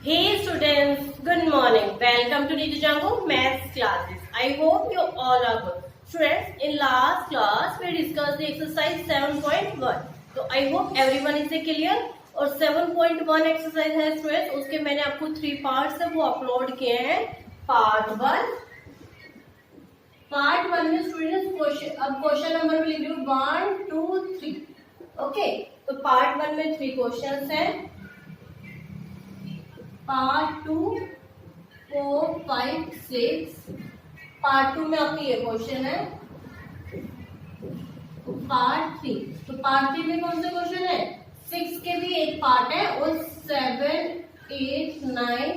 Hey students, good morning. Welcome to Neetu Jango Maths classes. I hope you all are good. Students, in last class we discussed the exercise 7.1. So I hope everyone is clear. और 7.1 exercise है students, उसके मैंने आपको 3 parts है वो upload किए हैं. Part 1 में स्टूडेंट्स क्वेश्चन नंबर में लिख रही हूँ 1, 2, 3. ओके, तो पार्ट 1 में 3 क्वेश्चंस हैं. पार्ट 2 4, 5, 6. पार्ट 2 में आपके ये क्वेश्चन है. पार्ट 3, तो पार्ट 3 में कौन से क्वेश्चन है? 6 के भी एक पार्ट है और 7, 8, 9,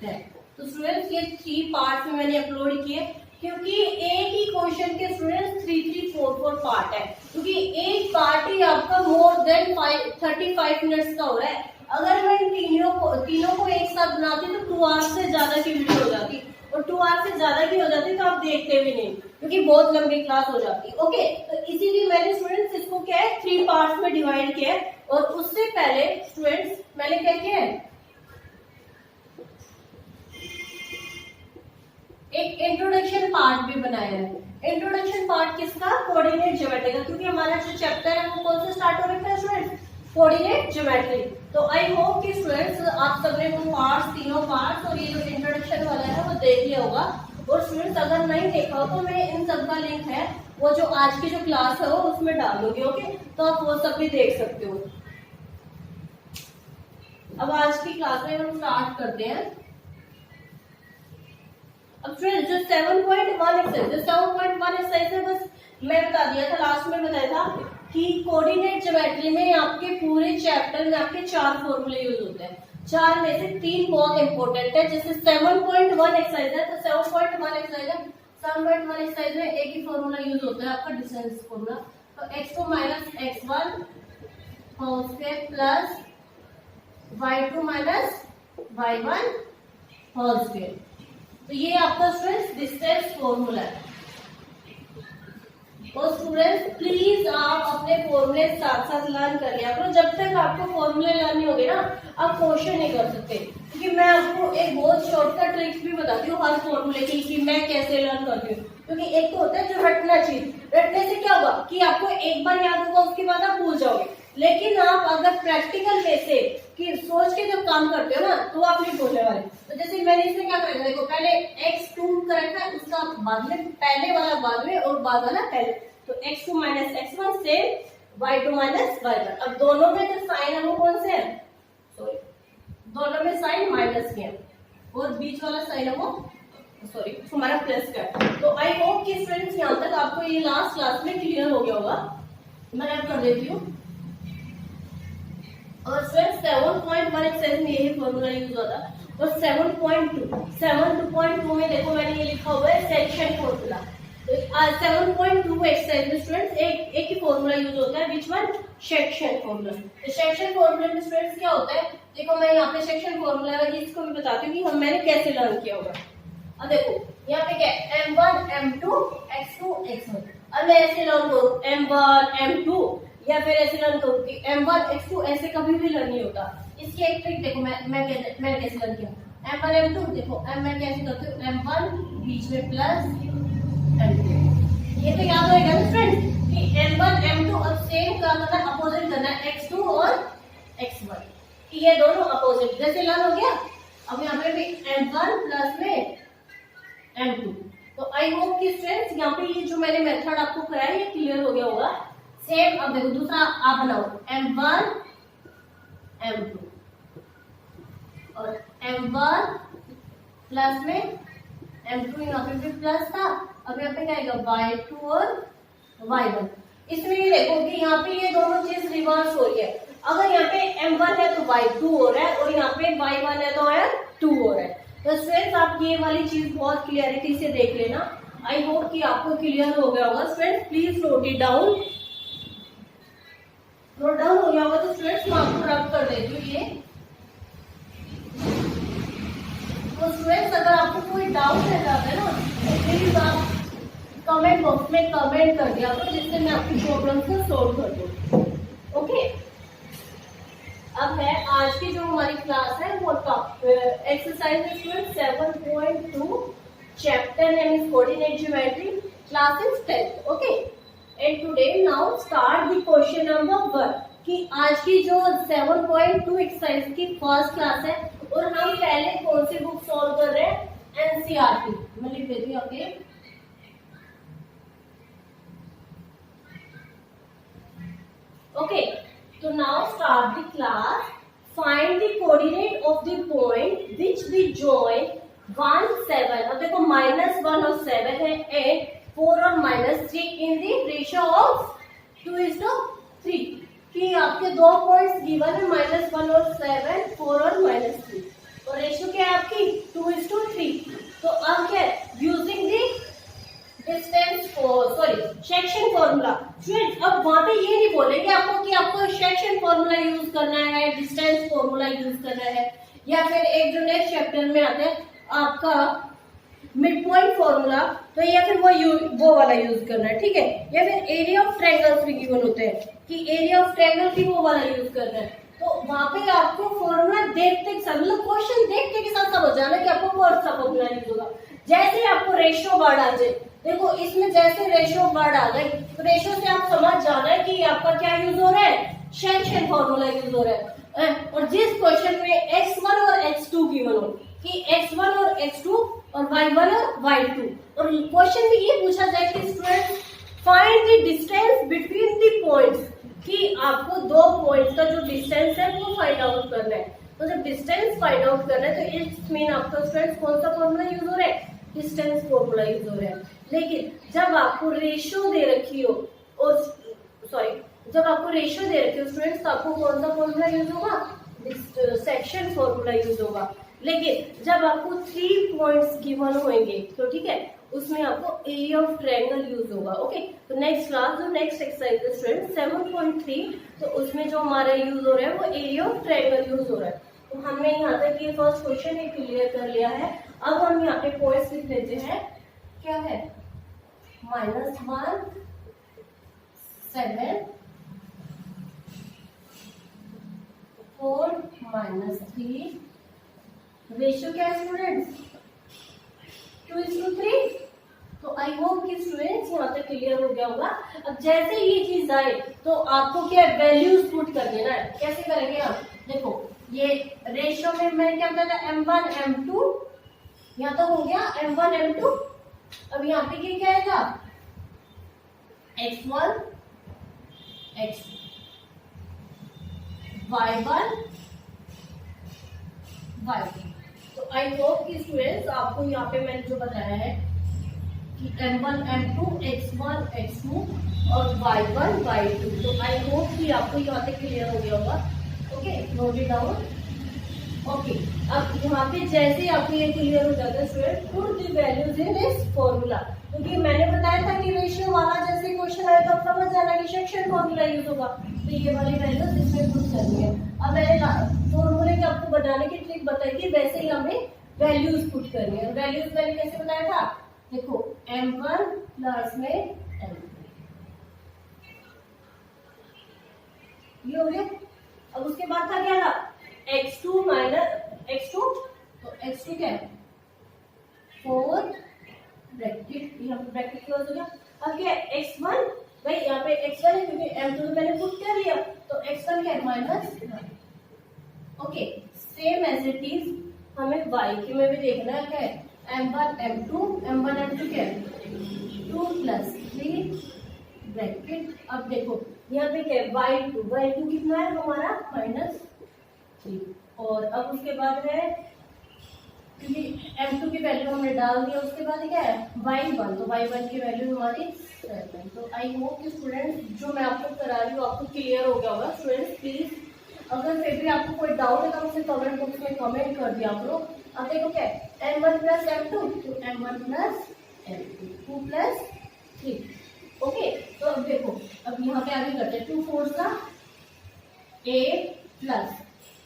10. तो स्टूडेंट्स ये 3 पार्ट में मैंने अपलोड किए क्योंकि एक ही क्वेश्चन के स्टूडेंट्स 3, 4 पार्ट है, क्योंकि एक पार्ट ही आपका मोर देन 35 मिनट्स का हो रहा है. अगर मैं तीनों को एक साथ बनाती तो 2 आवर्स से ज्यादा की वीडियो हो जाती, और 2 आवर्स से ज्यादा की हो जाती तो आप देखते भी नहीं क्योंकि बहुत लंबी क्लास हो जाती. ओके, तो इसीलिए मैंने स्टूडेंट्स इसको क्या है 3 पार्ट्स में डिवाइड किया है. और उससे पहले स्टूडेंट्स मैंने क्या किया है, एक इंट्रोडक्शन पार्ट भी बनाया है. इंट्रोडक्शन पार्ट किसका? कोऑर्डिनेट ज्योमेट्री का, क्योंकि हमारा जो चैप्टर है वो कौन से स्टार्ट हो रखा है स्टूडेंट्स? Coordinate geometry. तो आई होप कि स्टूडेंट्स आप सबने वो पार्ट्स, तीनों पार्ट्स और ये जो इंट्रोडक्शन वाला है वो देख लिया होगा. और स्टूडेंट्स अगर नहीं देखा हो तो मैं इन सब का लिंक है वो जो आज की जो क्लास है वो उसमें डाल दूंगी. ओके, तो आप वो सब भी देख सकते हो. अब आज की क्लास में हम स्टार्ट करते हैं. अब फ्रेंड्स जो 7.1 एक्सरसाइज है, बस मैं बता दिया था, लास्ट में बताया था कि कोऑर्डिनेट ज्योमेट्री में आपके पूरे चैप्टर में आपके 4 फॉर्मूले यूज होते हैं. 4 में से 3 बहुत इंपॉर्टेंट है. जैसे 7.1 एक्सरसाइज है तो 7.1 एक्सरसाइज में एक ही फॉर्मूला यूज होता है आपका डिस्टेंस फॉर्मूला. तो x2 minus x1 whole square plus y2 minus y1 whole square. तो ये आपका स्टूडेंट्स डिस्टेंस फॉर्मूला है. और स्टूडेंट्स प्लीज आप अपने फॉर्मूले साथ साथ लर्न कर लिया करो. जब तक आपको फॉर्मूले लर्न नहीं होंगे ना आप क्वेश्चन नहीं कर सकते, क्योंकि मैं आपको एक बहुत शॉर्टकट ट्रिक्स भी बताती हूँ हर फॉर्मूले की कि मैं कैसे लर्न करती हूँ. क्योंकि एक तो होता है जो रटना चाहिए, रटने से क्या होगा कि आपको एक बार याद होगा उसके बाद आप भूल जाओगे. लेकिन आप अगर प्रैक्टिकल वे से कि सोच के जब काम करते हो ना तो आप नहीं भूलने वाले. तो जैसे मैंने इसमें क्या करा, देखो पहले x2 करेक्ट है, उसका बाद में पहले वाला बाद में और बाद वाला पहले. तो x2 माइनस x1 से y2 माइनस y1. अब दोनों में जो साइन है वो कौन से है? सॉरी, दोनों में साइन माइनस के हैं और बीच वाला साइन है वो सॉरी हमारा प्लस का है. तो आई होप कि स्टूडेंट्स यहाँ तक आपको ये लास्ट क्लास में क्लियर हो गया होगा. मैं रब कर देती हूँ. और स्टूडेंट्स 7.1 एक्सरसाइज में यही फॉर्मूला यूज होता है. और 7.2 में देखो मैंने ये लिखा हुआ है सेक्शन फॉर्मूला. 7.2 एक्सरसाइज में स्टूडेंट्स एक ही फॉर्मूला यूज होता है. Which one? Section formula. तो सेक्शन फॉर्मूला में स्टूडेंट्स क्या होता है, देखो मैं यहाँ पे सेक्शन फॉर्मूला है इसको भी बताती हूँ कि मैंने कैसे लर्न किया होगा. अब देखो यहाँ पे क्या है, m1 m2 x2 x1. अब मैं ऐसे लर्न करूँ m1 m2 या फिर ऐसे लर्न करूँ कि m1 x2, ऐसे कभी भी लर्न नहीं होता. इसकी एक ट्रिक देखो मैं कैसे लर्न किया. m1 m2 देखो मैं कैसे करती हूँ, m1 बीच में प्लस m2. ये तो याद होगा ना फ्रेंड्स कि m1 m2 और सेम का मतलब अपोजिट करना है x2 और x1 कि ये दोनों अपोजिट. जैसे लर्न हो गया. अब यहाँ पे भी m1 प्लस में m2. तो आई होप कि फ्रेंड्स यहाँ पे ये जो मैंने मेथड आपको कराया ये क्लियर हो गया होगा. सेम अब देखो दूसरा आप बनाओ m1 m2 और m1 प्लस में m2. यहाँ पे भी प्लस था. अब यहाँ पे क्या आएगा y2 और y1. इसमें ये देखो कि यहाँ पे ये दोनों चीज रिवर्स हो रही है. अगर यहाँ पे m1 है तो y2 हो रहा है और यहाँ पे y1 है तो 2 हो रहा है. तो स्टूडेंट्स आप ये वाली चीज बहुत क्लियरिटी से देख लेना. आई होप कि आपको क्लियर हो गया होगा. Students please note it down. Note down हो गया होगा तो स्टूडेंट्स मैं आपको रब कर देती हूँ ये. तो स्टूडेंट्स अगर आपको कोई डाउट रह जाता है ना तो प्लीज आप कमेंट बॉक्स में कमेंट कर दिया करो जिससे मैं आपकी प्रॉब्लम को सॉल्व कर दूँ. ओके, अब है आज की जो हमारी क्लास है वो exercise में student 7.2 chapter name is coordinate geometry, class is 10th. Okay, and today now start the question number 1 कि आज की जो 7.2 एक्सरसाइज की फर्स्ट क्लास है और हम पहले कौन सी बुक सॉल्व कर रहे हैं, एनसीईआरटी। मैं लिख देती हूँ ओके। ओके, तो now start the class. Find the coordinate of the point which the join 1 7, अब देखो -1 और 7 है, 8 4 और -3 इन द रेशियो ऑफ 2:3 कि आपके दो पॉइंट्स गिवन है -1 और 7, 4 और -3 और रेशियो क्या है आपकी 2:3। तो अब क्या है, using the distance section formula. Student अब वहां पे ये नहीं बोलेंगे आपको कि आपको सेक्शन फॉर्मूला यूज करना है, डिस्टेंस फॉर्मूला यूज करना है, या फिर एक जो नेक्स्ट चैप्टर में आता है आपका मिड पॉइंट फॉर्मूला, तो या फिर वो वाला यूज करना है, ठीक है। या फिर एरिया ऑफ ट्रायंगल्स भी गिवन होते हैं कि एरिया ऑफ ट्रायंगल भी वो वाला यूज करना है। तो वहां पे आपको फॉर्मूला देखते मतलब क्वेश्चन देखते के साथ समझ जाना कि आपको कौन सा फॉर्मूला यूज होगा। जैसे आपको रेशियो वर्ड आ जाए, देखो इसमें जैसे रेशियो वर्ड आ गए तो रेशियो से आप समझ जाना है कि आपका क्या यूज हो रहा है, सेक्शन फॉर्मूला यूज हो रहा है। और जिस क्वेश्चन में x1 और x2 गिवन हो कि x1 और x2 और y1 और y2, और क्वेश्चन में ये पूछा जाए कि student find the distance between the points, कि आपको दो पॉइंट्स का जो डिस्टेंस है वो फाइंड आउट करना है। तो जब डिस्टेंस फाइंड आउट करना है तो इट्स मीन आपका स्टूडेंट कौन सा फॉर्मूला यूज हो रहा है, डिस्टेंस फॉर्मूला यूज हो रहा है। लेकिन जब आपको रेशियो दे रखी हो और जब आपको रेशियो दे रखी हो स्टूडेंट्स, तो आपको कौन सा फॉर्मूला यूज होगा, सेक्शन फॉर्मूला यूज होगा। लेकिन जब आपको 3 पॉइंट्स गिवन होंगे तो ठीक है, उसमें आपको एरिया ऑफ ट्रायंगल यूज होगा। ओके, तो नेक्स्ट क्लास जो नेक्स्ट एक्सरसाइज है स्टूडेंट 7.3, तो उसमें जो हमारा यूज हो रहा है वो एरिया ऑफ ट्रायंगल यूज हो रहा है। तो हमने यहाँ तक ये फर्स्ट क्वेश्चन ही क्लियर कर लिया है। अब हम यहाँ पे पॉइंट्स लिख लेते हैं, क्या है -1 7 4 -3, रेशियो क्या है स्टूडेंट्स 2:3। तो आई होप कि स्टूडेंट्स यहाँ तक क्लियर हो गया होगा। अब जैसे ये चीज आए तो आपको क्या वैल्यूज पुट कर देना है। कैसे करेंगे आप, देखो ये रेशियो में मैं क्या बताया था m1 m2, यहाँ तो हो गया m1 m2। अब यहाँ पे क्या आएगा x1 x2 y1 y2। तो आई होप कि स्टूडेंट्स आपको यहाँ पे मैंने जो बताया है कि m1 m2 x1 x2 और y1 y2, तो आई होप कि आपको यहाँ पे क्लियर हो गया होगा। Okay, note it down. Okay, अब यहाँ पे जैसे ही आपको ये क्लियर हो जाता है student, put the values in this formula, क्योंकि मैंने बताया था कि रेशियो वाला जैसे क्वेश्चन आए तो आप समझ जाना कि सेक्शन फॉर्मूला यूज होगा। तो ये वाली वैल्यूज इसमें पुट करनी है। अब मैंने फॉर्मूले के आपको बताने की ट्रिक बताई थी, वैसे ही हमें वैल्यूज पुट करनी है। वैल्यूज मैंने कैसे बताया था, देखो m1 प्लस में m2, ये हो गया। अब उसके बाद था क्या था x2 माइनस x2, तो x2 क्या है 4 ब्रैकेट, यहाँ पे ब्रैकेट क्लोज हो गया। अब क्या है x1, भाई यहाँ पे x1 है क्योंकि m2 तो मैंने पुट कर लिया, तो x1 क्या है -1। Okay, same as it is हमें y के में भी देखना है, क्या है m1 m2 क्या है 2 + 3 ब्रैकेट। अब देखो यहाँ पे क्या है y2 कितना है हमारा -3, और अब उसके बाद है क्योंकि m2 की वैल्यू हमने डाल दिया, उसके बाद क्या है y1, तो y1 की वैल्यू हमारी 7। तो आई होप कि स्टूडेंट्स जो मैं आपको करा रही हूँ आपको क्लियर हो गया होगा। स्टूडेंट्स प्लीज अगर फिर भी आपको कोई डाउट है तो मुझे कमेंट बॉक्स में कमेंट कर दिया करो। अब देखो क्या है m1 + m2, तो m1 + m2 2 + 3। ओके, तो अब देखो अब यहाँ पे आगे करते हैं 2 4 का 8 प्लस,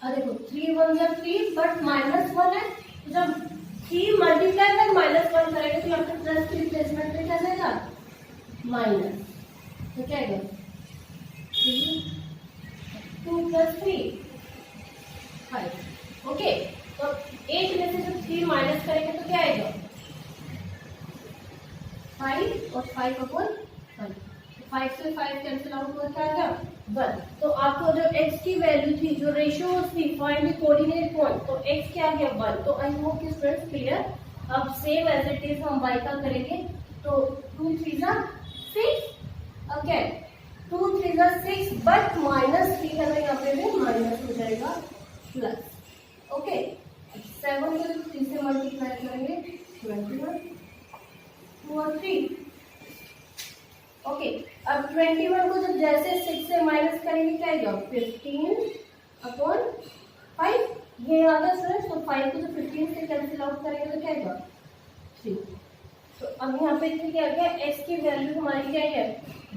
अब देखो 3 1 3 बट -1 है, तो जब 3 मल्टीप्लाई में -1 करेंगे तो यहाँ पे प्लस की रिप्लेसमेंट में क्या जाएगा माइनस, तो क्या आएगा 2 + 3 5। ओके, तो 8 में से जब 3 माइनस करेंगे तो क्या आएगा 5 और 5 अपॉन 5, 5 से 5 कैंसिल आउट हुआ, क्या आ गया 1। तो आपको जो x की वैल्यू थी, जो रेशियो थी फाइंड द कोऑर्डिनेट पॉइंट, तो x क्या आ गया 1। तो आई होप कि स्टूडेंट्स क्लियर। अब सेम एज इट इज हम y का करेंगे, तो 2 3 6, ओके 2 3 6, बट -3 है ना, यहाँ पे भी माइनस हो जाएगा प्लस, ओके 7 को 3 से मल्टीप्लाई करेंगे 21, 2 और 3, ओके। अब 21 को जब जैसे 6 से माइनस करेंगे क्या आएगा 15 अपॉन 5, ये आ गया स्टूडेंट्स। तो 5 को जब 15 से कैंसिल आउट करेंगे तो क्या आएगा 3। तो अब यहाँ पे क्या आ गया, x की वैल्यू हमारी क्या है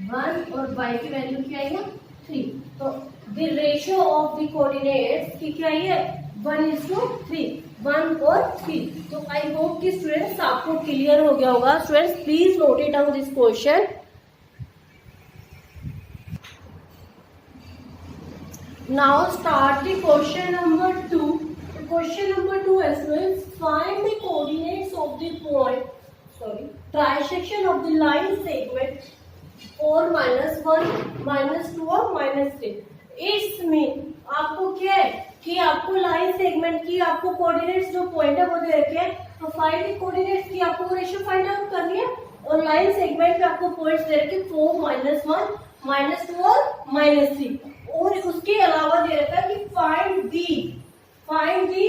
1 और y की वैल्यू क्या है 3। तो the ratio of the coordinates की क्या है 1:3, 1 और 3। तो आई होप कि स्टूडेंट्स आपको क्लियर हो गया होगा। Students please note it down this question. Now start the question number 2. The question number 2 is find the coordinates of the trisection of the line segment 4 -1 -2 और -3। इसमें आपको क्या है कि आपको लाइन सेगमेंट की आपको कोऑर्डिनेट्स जो पॉइंट है वो दे रखे हैं, तो फाइंड द कोऑर्डिनेट्स की आपको रेशियो फाइंड आउट करनी है। और लाइन सेगमेंट पे आपको पॉइंट्स दे रखे 4 -1 -2 और -3, और उसके अलावा दे रखा है कि फाइंड दी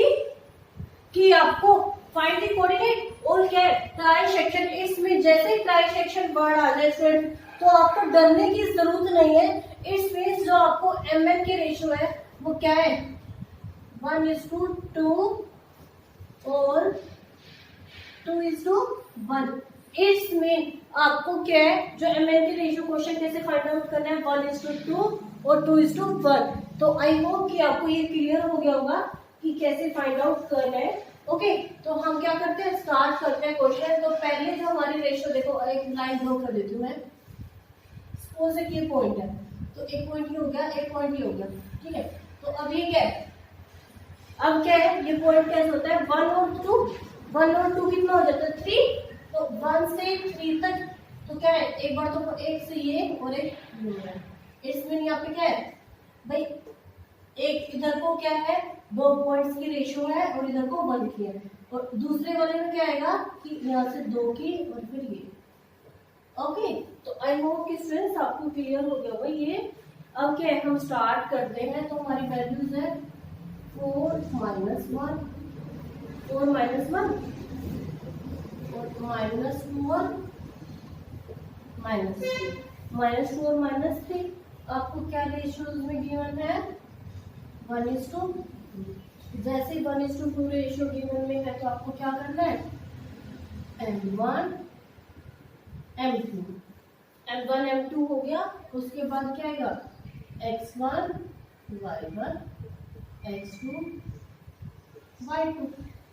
कि आपको फाइंड दी कोऑर्डिनेट और क्या है ट्राइसेक्शन। इसमें जैसे ही ट्राइसेक्शन वर्ड आ जाए स्टूडेंट तो आपको डरने की जरूरत नहीं है। इसमें जो आपको mm की रेशियो है वो क्या है 1:2 और 2:1। इसमें आपको क्या है जो mm की रेशियो क्वेश्चन कैसे फाइंड आउट करना है 1:2 और 2:1। तो आई होप कि आपको ये क्लियर हो गया होगा कि कैसे फाइंड आउट करना है। ओके, तो हम क्या करते हैं स्टार्ट करते हैं क्वेश्चन। तो पहले जो हमारी रेशियो देखो, एक लाइन ड्रॉ कर देती हूँ मैं। सपोज एक ये पॉइंट है, तो एक पॉइंट ये हो गया, एक पॉइंट ये हो गया, ठीक है। तो अब ये क्या है, अब क्या है ये पॉइंट कैसे होता है 1 और 2 कितना हो जाता है 3। तो 1 से 3 तक तो क्या है, एक बार तो एक से ये और एक ये, इसमें यहाँ पे क्या है भाई, एक इधर को क्या है 2 पॉइंट्स की रेशियो है और इधर को 1 की है, और दूसरे वाले में क्या आएगा कि यहाँ से 2 की और फिर ये। ओके, तो आई होप कि स्टूडेंट्स आपको क्लियर हो गया होगा ये। अब क्या है हम स्टार्ट करते हैं। तो हमारी वैल्यूज है 4 -1 और -1 और -2 और -3 और -3। आपको क्या रेशियोज में गिवन है 1:2। जैसे 1:2 रेशियो गिवन में है तो आपको क्या करना है m1 m2 हो गया। उसके बाद क्या आएगा x1 y1 x2 y2।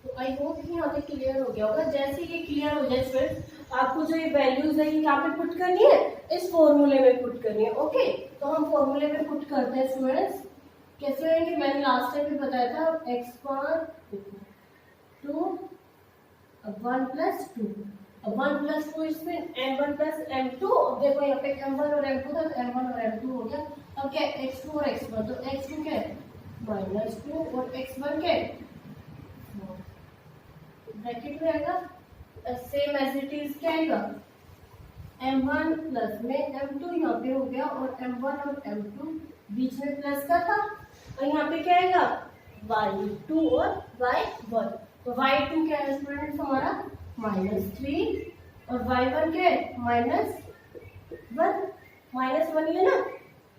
तो आई होप कि यहाँ पे क्लियर हो गया होगा। जैसे ये क्लियर हो जाए स्टूडेंट्स आपको जो ये वैल्यूज है ये यहाँ पे पुट करनी है, इस फॉर्मूले में पुट करनी है। ओके, तो हम फॉर्मूले में पुट करते हैं स्टूडेंट्स। कैसे होंगे मैंने लास्ट टाइम भी बताया था, x1 2 अब 1 + 2, अब 1 + 2 इसमें m1 + m2। अब देखो यहाँ पे m1 और m2 था, तो m1 और m2 हो गया। अब क्या है x2 और x1, तो x2 क्या है -2 और x1 क्या है ब्रैकेट में आएगा सेम एज इट इज क्या आएगा m1 प्लस में m2 यहाँ पे हो गया, और m1 और m2 बीच में प्लस का था, और यहाँ पे क्या आएगा y2 और y1। तो y2 क्या है स्टूडेंट्स हमारा -3 और y1 क्या है -1 है ना।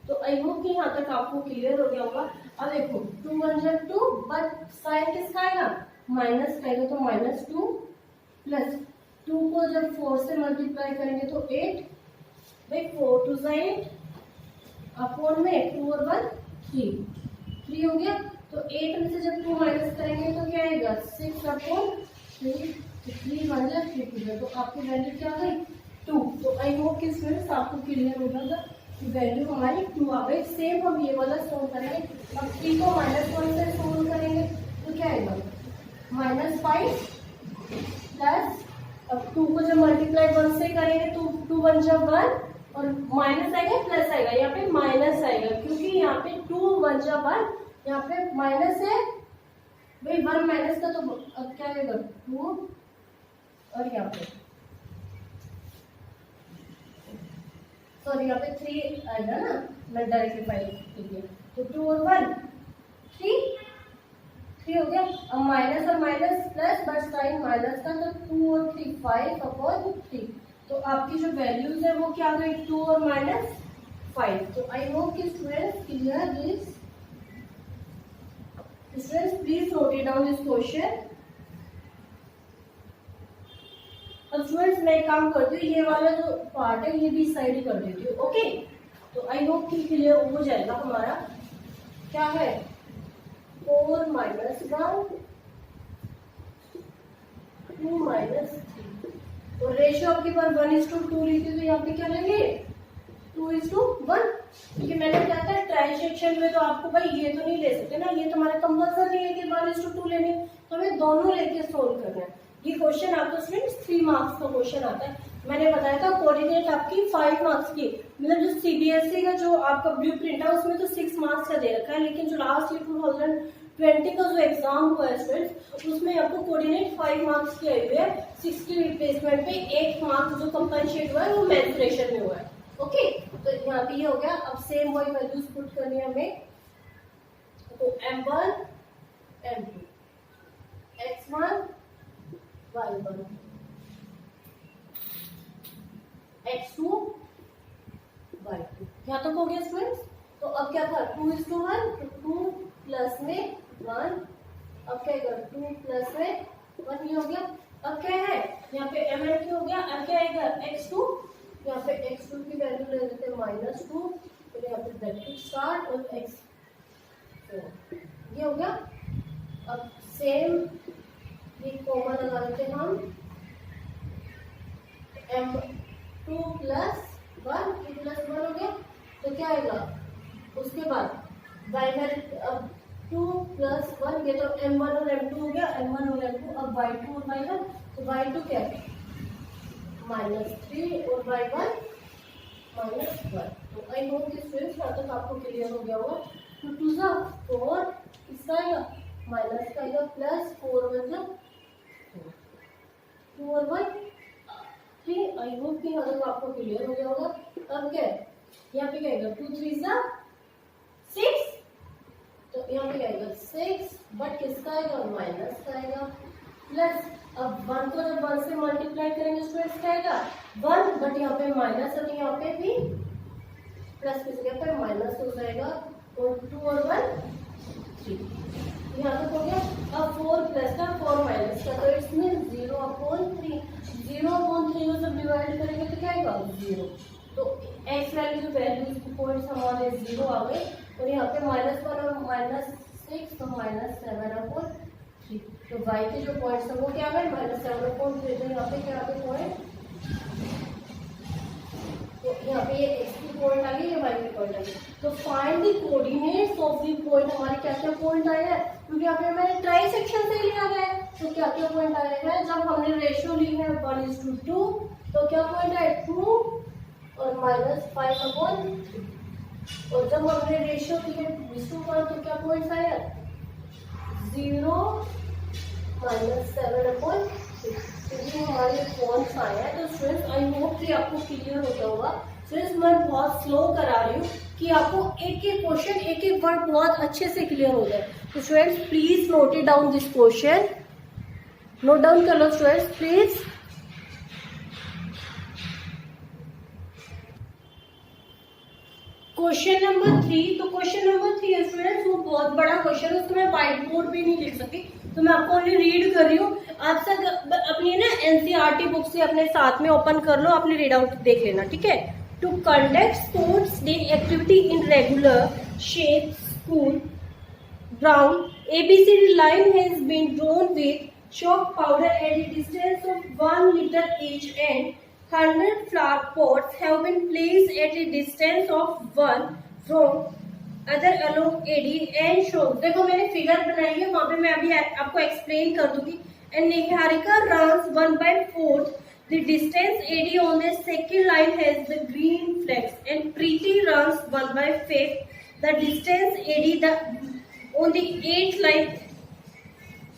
तो आई होप कि यहाँ तक आपको क्लियर हो गया होगा। अब देखो 2 1 = 2, बट साइन किसका आएगा माइनस का आएगा, तो -2 प्लस 2 को जब 4 से मल्टीप्लाई करेंगे तो 8, भाई 4 2 = 8 अपॉन में 2 और 1 3 हो गया। तो 8 में से जब 2 माइनस करेंगे तो क्या आएगा 6 अपॉन 3, 3 1 = 3। तो आपकी वैल्यू क्या आ गई 2। तो आई होप कि स्टूडेंट्स आपको क्लियर हो गया कि वैल्यू हमारी 2 आ गई। सेम हम ये वाला सोल्व करेंगे। अब 3 को -1 से सोल्व करेंगे तो क्या आएगा -5 प्लस, अब 2 को जब मल्टीप्लाई 1 से करेंगे तो 2 1 जब 1 और माइनस आएगा प्लस आएगा, यहाँ पे माइनस आएगा क्योंकि यहाँ पे 2 1 जब 1, यहाँ पे माइनस है भाई, 1 माइनस का तो अब क्या आएगा 2 और यहाँ पे सॉरी यहाँ पे 3 आएगा ना, मैं डायरेक्टली फाइल तो 2 और 1 3 हो गया। अब माइनस और minus plus, but sign minus का तो 2 और 3 5/3, तो आपकी जो वैल्यूज है वो क्या आ गई 2 और -5। तो आई होप कि students clear this. Students please note it down this question. अब स्टूडेंट्स मैं एक काम करती हूँ, ये वाला जो पार्ट है ये भी साइड कर देती हूँ, ओके। तो आई होप कि क्लियर हो जाएगा हमारा। क्या है 4 - 1 2 - 3, और रेशियो आपके पास 1:2 ली थी, तो यहाँ पे क्या लेंगे 2:1, क्योंकि मैंने बताया था ट्राई सेक्शन में तो आपको भाई ये तो नहीं ले सकते ना, ये तुम्हारा कंपल्सरी नहीं है कि 1:2 लेने, तो हमें दोनों लेके सोल्व करना है। ये क्वेश्चन आपको स्टूडेंट्स 3 मार्क्स का क्वेश्चन आता है। मैंने बताया था कोऑर्डिनेट आपकी 5 मार्क्स की, मतलब जो सीबीएसई का जो आपका ब्लू प्रिंट है उसमें तो 6 मार्क्स का दे रखा है, लेकिन जो लास्ट ईयर 2020 का जो एग्जाम हुआ है स्टूडेंट्स उसमें आपको कोऑर्डिनेट 5 मार्क्स की आई हुई है। 60 रिप्लेसमेंट पे 1 मार्क्स जो कंपनसेट हुआ है वो मेंसुरेशन में हुआ है, ओके। तो यहाँ पे ये हो गया। अब सेम वही वैल्यूज पुट करनी है हमें, तो M1 M2 X1 Y1 X2 Y2, यहाँ तक हो गया स्टूडेंट्स। तो अब क्या था 2:1, तो 2 प्लस में 1, अब क्या आएगा 2 प्लस में 1, ये हो गया। अब क्या है यहाँ पे MN हो गया, अब क्या आएगा X2, यहाँ पे X2 की वैल्यू ले लेते हैं -2, फिर यहाँ पे ब्रैकेट स्टार्ट और X4, ये हो गया। अब सेम ये कॉमन लगा देते हैं हम, M2 + 1, ये +1 हो गया, तो क्या आएगा उसके बाद अब 2 + 1, ये तो M1 और M2 हो गया, M1 और M2। अब Y2 और Y1, तो Y2 क्या है -3 और Y1 -1। तो आई होप कि स्टूडेंट्स यहाँ तक आपको क्लियर हो गया होगा। 2 2 जा 4, इसका आएगा माइनस का आएगा +4 मतलब 2 और 1 3। आई होप कि यहाँ तक आपको क्लियर हो गया होगा। अब क्या है यहाँ पे क्या आएगा 2 3 जा 6, तो यहाँ पे आएगा 6, बट किसका आएगा माइनस का आएगा, प्लस अब 1 को जब 1 से मल्टीप्लाई करेंगे स्टूडेंट्स क्या आएगा 1, बट यहाँ पे माइनस है तो यहाँ पे भी प्लस की जगह पे माइनस हो जाएगा, और 2 और 1 3, यहाँ तक हो गया। अब 4 प्लस का 4 माइनस का, तो इसमें 0/3, 0/3 को जब डिवाइड करेंगे तो क्या आएगा 0, तो x वैल्यू जो वैल्यू पॉइंट्स हमारे 0 आ गए, और यहाँ पे -1 और -6, तो -7/3, तो y के जो पॉइंट्स है वो क्या है -7/3, तो यहाँ पे क्या आ गए पॉइंट, तो यहाँ पे ये x की पॉइंट आ गई, ये y की पॉइंट आ गई। तो find the coordinates of the point, हमारे क्या क्या पॉइंट आए हैं, क्योंकि यहाँ पे मैंने ट्राई सेक्शन से लिया है, तो क्या क्या पॉइंट आए हैं, जब हमने रेशियो ली है 1:2, तो क्या पॉइंट आए 2 और -5/3, और जब हमने रेशियो की है 2:1, तो क्या पॉइंट्स आए 0 -7/6, क्योंकि हमारे पॉइंट्स आए हैं। तो स्टूडेंट्स आई होप कि आपको क्लियर होता होगा। स्टूडेंट्स मैं बहुत स्लो करा रही हूँ कि आपको एक एक क्वेश्चन एक एक वर्ड बहुत अच्छे से क्लियर हो जाए। तो students please note it down this question, note down कर लो स्टूडेंट्स प्लीज। क्वेश्चन नंबर 3, तो क्वेश्चन नंबर 3 है स्टूडेंट्स, वो बहुत बड़ा क्वेश्चन है, उसको मैं व्हाइट बोर्ड पे नहीं लिख सकती, तो मैं आपको ओनली रीड कर रही हूँ। आप सब अपनी ना एनसीईआरटी बुक से अपने साथ में ओपन कर लो, अपनी रीड आउट देख लेना, ठीक है। To conduct sports day activity in regular shape school ground, ABCD line has been drawn with chalk powder at a distance of 1 meter each, and 100 flower pots have been placed at a distance of 1 from other along AD and show. देखो मैंने figure बनाई है, वहां पे मैं अभी आपको explain कर दूंगी। And Niharika runs 1/4 the distance AD on the second line has the green flags and Preeti runs 1/5 the distance AD on the 8th line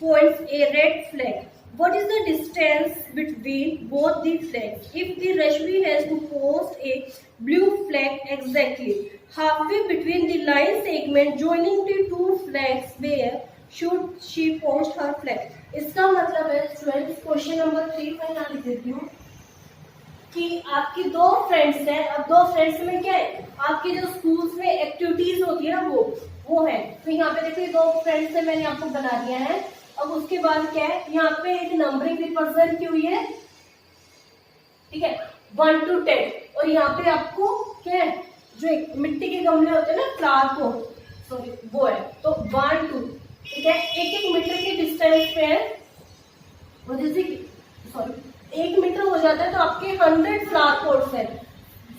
points a red flag. What is the distance between both the flags? If the Rashmi has to post a blue flag exactly halfway between the line segment joining the two flags, where should she post her flag? इसका मतलब है students, question number 3 मैं यहाँ लिख देती हूँ कि आपकी दो फ्रेंड्स हैं। अब दो फ्रेंड्स में क्या है, आपकी जो स्कूल्स में एक्टिविटीज होती है ना वो है। तो यहाँ पे देखिए दो फ्रेंड्स से मैंने आपको बना दिया है। अब उसके बाद क्या है, यहाँ पे एक नंबरिंग रिप्रेजेंट की हुई है, ठीक है, 1 to 10। और यहाँ पे आपको क्या है, जो मिट्टी के गमले होते हैं ना, फ्लावर को, सॉरी वो है, तो 1 2, ठीक है, एक मीटर के डिस्टेंस पे है। और जैसे सॉरी 1 मीटर हो जाता है तो आपके 100 फ्लावर पॉट्स है।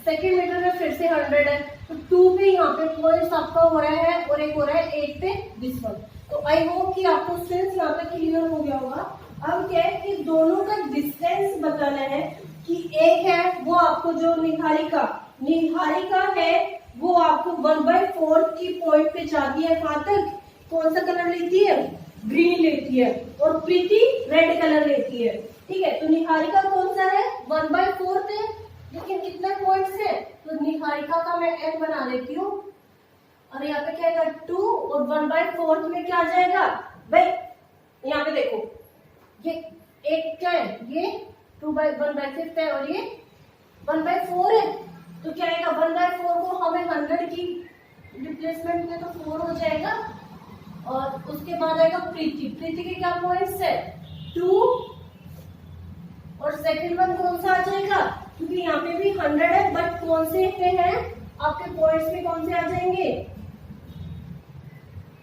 सेकेंड मीटर में फिर से 100 है, तो 2 पे यहाँ पे पॉइंट्स आपका हो रहा है और एक हो रहा है 8 पे दिस वन। तो आई होप कि आपको स्टूडेंट्स यहाँ पे क्लियर हो गया होगा। अब क्या है कि दोनों का डिस्टेंस बताना है कि एक है वो आपको जो निहारिका है वो आपको 1/4 की पॉइंट पे जाती है। वहां तक कौन सा कलर लेती है, ग्रीन लेती है, और प्रीति रेड कलर लेती है, ठीक है। तो निहारिका कौन सा है, 1/4 पे, लेकिन कितने पॉइंट्स है, तो निहारिका का मैं n बना देती हूँ। और यहाँ पे क्या आएगा 2, और 1/4 में क्या आ जाएगा भाई, यहाँ पे देखो ये एक क्या है, ये 1/5 है और ये 1/4 है। तो क्या आएगा 1/4 को हमें 100 की रिप्लेसमेंट में तो 4 हो जाएगा। और उसके बाद आएगा प्रीति के क्या पॉइंट्स है 2, और सेकंड वन कौन सा आ जाएगा, क्योंकि यहाँ पे भी 100 है, बट कौन से पे है आपके पॉइंट्स में, कौन से आ जाएंगे,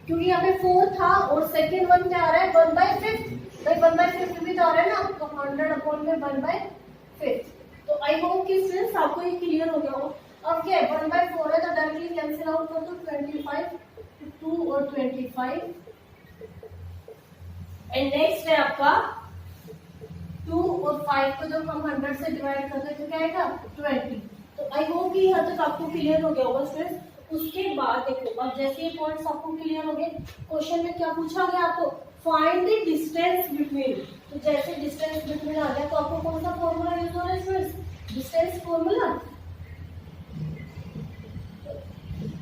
क्योंकि यहाँ पे 4 था और सेकंड वन क्या आ रहा है 1/5, भाई 1/5 भी तो आ रहा है ना, तो 100 अपॉन में 1/5। तो आई होप कि स्टूडेंट्स आपको ये क्लियर हो गया हो। अब क्या है 1/4 है तो डायरेक्टली कैंसिल आउट कर दो, 25 2 और 25। एंड नेक्स्ट है आपका 2 और 5 को जब हम 100 से डिवाइड करते हैं तो क्या आएगा 20। तो आई होप कि यहाँ तक आपको क्लियर हो गया होगा स्टूडेंट्स। उसके बाद देखो, अब जैसे ये पॉइंट्स आपको क्लियर हो गए, क्वेश्चन में क्या पूछा गया आपको, फाइंड द डिस्टेंस बिटवीन। तो जैसे डिस्टेंस बिटवीन आ गया तो आपको कौन सा फॉर्मूला यूज हो रहा है students, distance formula.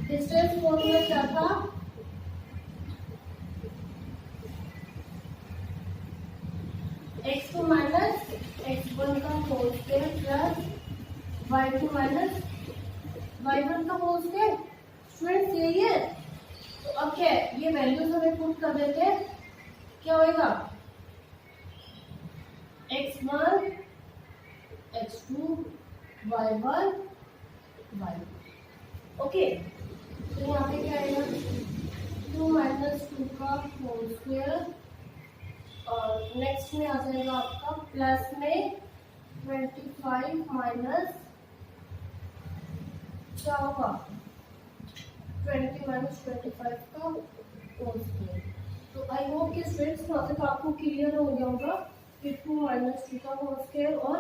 Distance formula क्या था, x2 माइनस x1 का whole square plus y2 minus y1 का होल स्क्वायर। स्टूडेंट्स यही है। तो अब क्या है, ये वैल्यूज हमें पुट कर देते हैं, क्या होएगा x1 x2 y1 y2, okay. तो यहाँ पे क्या आएगा 2 माइनस 2 का होल स्क्वायर, और नेक्स्ट में आ जाएगा आपका प्लस में 25 माइनस क्या होगा 20 माइनस 25 का होल स्क्वायर। तो आई होप कि स्टूडेंट्स वहाँ तक आपको क्लियर हो गया होगा कि 2 माइनस 2 का होल स्क्वायर। और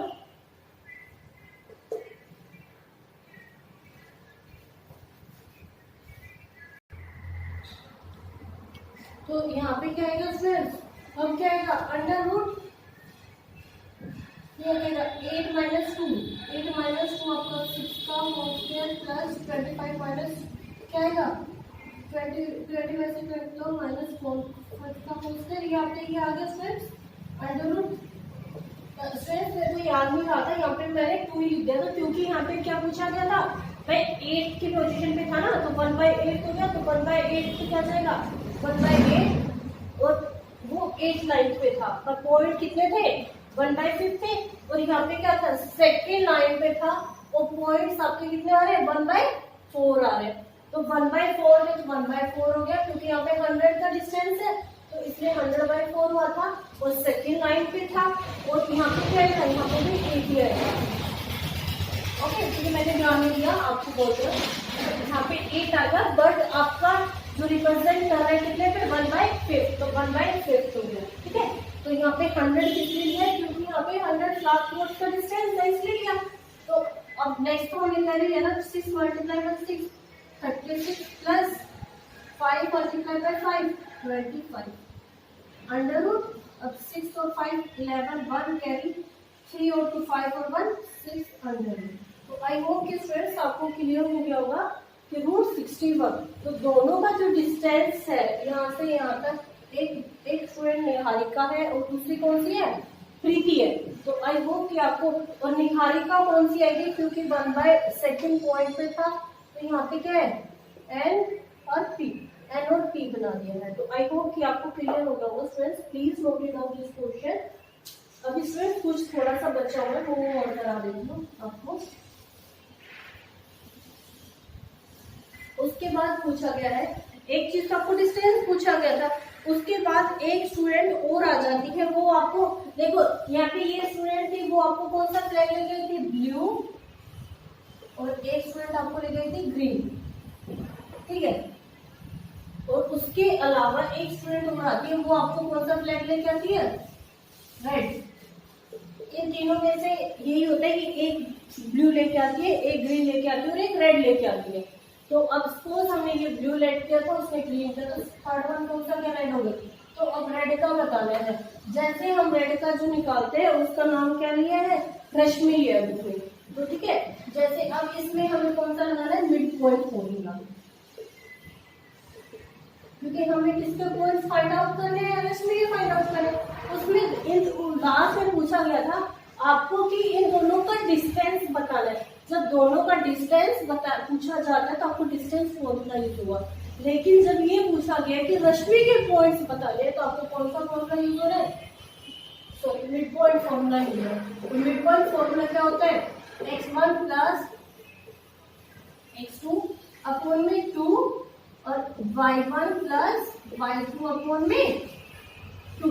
तो यहाँ पे क्या आएगा स्टूडेंट्स, अब क्या आएगा अंडर रूट, ये आएगा 8 माइनस 2 आपका 6 का होल स्क्वायर प्लस 25 माइनस क्या आएगा 20 में से 22 माइनस 4 का होल स्क्वायर। यहाँ पे ये आ गया स्टूडेंट्स अंडर रूट। स्टूडेंट्स मेरे को याद नहीं रहा था, यहाँ पे मैंने 2 ही लिख दिया था, क्योंकि यहाँ पे क्या पूछा गया था भाई 8 की पोजीशन पे था ना, तो 1/8 हो गया, तो 1/8 पे क्या जाएगा 1/8, और वो 8 लाइन पे था, पर पॉइंट कितने थे 1/5 थे। और यहाँ पे क्या था सेकेंड लाइन पे था, और पॉइंट्स आपके कितने आ रहे हैं 1/4 आ रहे हैं। तो 1/4 है तो 1/4 हो गया, क्योंकि यहाँ पे 100 का डिस्टेंस है तो इसलिए 100/4 हुआ था, और सेकेंड लाइन पे था, और यहाँ पे क्या है यहाँ पे भी 8 ही आएगा, ओके। क्योंकि मैंने ध्यान नहीं दिया, आपको बोल रहा यहाँ पे 8 आ गया, बट आपका जो रिप्रेजेंट कर रहा है कितने पे 1/5, तो 1/5 हो गया, ठीक है। तो यहाँ पे 100 किसलिए लिया है, क्योंकि यहाँ पे 100 फ्लावर पोट का डिस्टेंस है इसलिए लिया। तो अब नेक्स्ट तो हमें क्या लिया ना, 6 × 6 36 प्लस 5 × 5 25 अंडर रूट। अब 6 और 5 11, 1 कैरी, 3 और 2 5 और 1 6 अंडर रूट। तो आई होप कि स्टूडेंट्स आपको क्लियर हो गया होगा कि रूट 61, तो दोनों का जो डिस्टेंस है यहाँ से यहाँ तक, एक स्टूडेंट निहारिका है और दूसरी कौन सी है, प्रीति है। तो आई होप कि आपको, और निहारिका कौन सी आएगी, क्योंकि 1/2 पॉइंट पे था, तो यहाँ पे क्या है एन और पी, एन और पी बना दिया है। तो आई होप कि आपको क्लियर होगा वो students. Please note it down this question. अभी स्टूडेंट्स कुछ थोड़ा सा बचा हुआ है वो और करा देती हूँ आपको। उसके बाद पूछा गया है एक चीज, आपको डिस्टेंस पूछा गया था, उसके बाद एक स्टूडेंट और आ जाती है, वो आपको देखो यहाँ पे ये स्टूडेंट थी, वो आपको कौन सा फ्लैग ले गई थी, ब्लू, और एक स्टूडेंट आपको ले गई थी ग्रीन, ठीक है। और उसके अलावा एक स्टूडेंट और आती है, वो आपको कौन सा फ्लैग लेके आती है, रेड। इन तीनों में से यही होता है कि एक ब्लू लेके आती है, एक ग्रीन लेके आती है और एक रेड लेके आती है। तो अब सपोज हमने ये ब्लू लेट किया था, उसने ग्रीन किया, तो थर्ड वन कौन सा क्या रेड हो गई। तो अब रेड का बताना है, जैसे हम रेड का जो निकालते हैं उसका नाम क्या लिया है, रश्मि लिया है उसमें, तो ठीक है। जैसे अब इसमें हमें कौन सा लगाना है, मिड पॉइंट फॉर्मूला, क्योंकि हमें किसके पॉइंट फाइंड आउट करने हैं, रश्मि के फाइंड आउट करने। उसमें इन लास्ट में पूछा गया था आपको कि इन दोनों का डिस्टेंस बताना है। जब दोनों का डिस्टेंस पूछा जाता है तो आपको डिस्टेंस फॉर्मूला यूज हुआ, लेकिन जब ये पूछा गया कि रश्मि के पॉइंट्स बता ले, तो आपको कौन सा फॉर्मूला यूज हो रहा है, sorry mid point formula use हो रहा है। तो मिड पॉइंट फॉर्मूला क्या होता है, x1 प्लस x2 अपॉन में 2 और y1 प्लस y2 अपॉन में 2।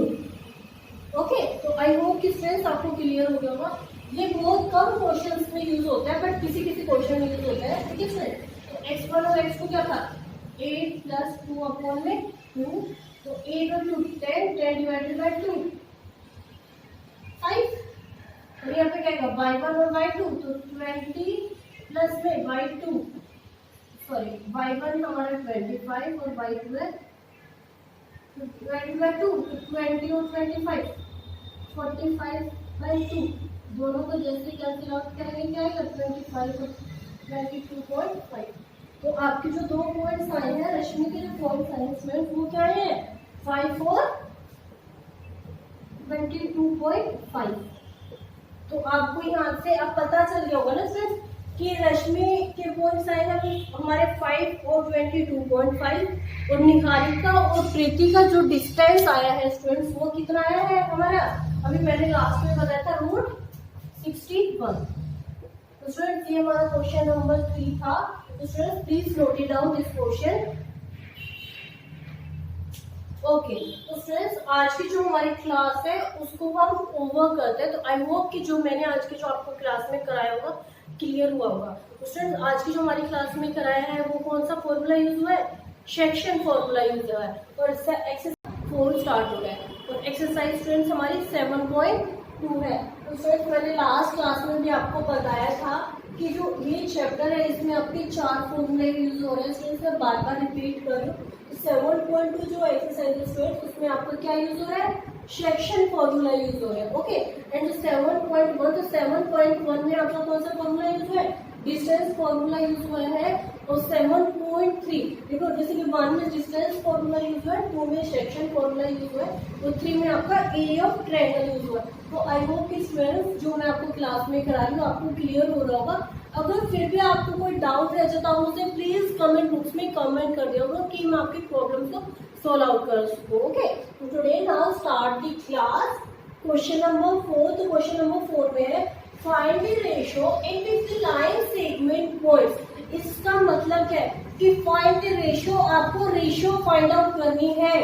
ओके, तो आई होप कि स्टूडेंट्स आपको क्लियर हो गया होगा। ये बहुत कम क्वेश्चंस में यूज होता है, बट किसी किसी क्वेश्चन में यूज होता है, ठीक है स्टूडेंट। तो x1 और x2 क्या था, 8 प्लस 2 अपॉन में 2, तो 8 और 2 10, 10 डिवाइडेड बाय 2 5। और यहाँ पे क्या है y1 और y2, तो 20 प्लस में y2, सॉरी y1 हमारा 25 और y2 है 20 बाय 2, 20 और 25 45 बाय 2, दोनों को जैसे कैंसिल आउट करेंगे क्या आएगा 25 और 22.5। तो आपके जो दो पॉइंट्स आए हैं, रश्मि के जो पॉइंट्स आए हैं वो क्या है 5 और 22.5। तो आपको यहाँ से अब पता चल गया होगा ना सर कि रश्मि के पॉइंट्स आए हैं हमारे 5 और 22.5, और निहारिका और प्रीति का जो डिस्टेंस आया है स्टूडेंट्स वो कितना आया है हमारा, अभी मैंने लास्ट में बताया था रूट 61। तो स्टूडेंट्स ये हमारा क्वेश्चन नंबर 3 था। तो students please note it down this question. Okay, तो स्टूडेंट्स आज की जो हमारी क्लास है उसको हम ओवर करते हैं। तो आई होप कि जो मैंने आज की जो आपको क्लास में कराया होगा क्लियर हुआ होगा। तो स्टूडेंट्स आज की जो हमारी क्लास में कराया है वो कौन सा फॉर्मूला यूज हुआ है, सेक्शन फॉर्मूला यूज हुआ है, और एक्सरसाइज 4 स्टार्ट हो गया है। और एक्सरसाइज स्टूडेंट्स हमारी 7.2 है। तो स्टूडेंट्स मैंने लास्ट क्लास में भी आपको बताया था कि जो ये चैप्टर है इसमें आपके 4 फॉर्मूले यूज हो रहे हैं। स्टूडेंट्स मैं बार बार रिपीट कर रही हूँ। 7.2 जो एक्सरसाइज स्टूडेंट्स उसमें आपका क्या यूज हो रहा है, सेक्शन फॉर्मूला यूज हो रहा है। ओके, एंड 7.1, तो 7.1 में आपका कौन सा फॉर्मूला यूज हुआ है, डिस्टेंस फॉर्मूला यूज हुआ है। और 7.3 देखो, जैसे कि 1 में डिस्टेंस फॉर्मूला यूज हुआ है, 2 में सेक्शन फॉर्मूला यूज हुआ है, और 3 में आपका एरिया ऑफ ट्रायंगल यूज हुआ है। तो आई होप कि स्टूडेंट्स जो मैं आपको क्लास में करा रही हूँ आपको क्लियर हो रहा होगा। अगर फिर भी आपको कोई डाउट रह जाता है मुझे प्लीज कमेंट बॉक्स में कमेंट कर दिया होगा कि मैं आपकी प्रॉब्लम को सॉल्व आउट कर सकूँ। ओके, तो today now start the class. Question number 4, तो क्वेश्चन नंबर 4 में है find the ratio in the line segment points. इसका मतलब क्या है कि फाइंड द रेशियो, आपको रेशियो फाइंड आउट करनी है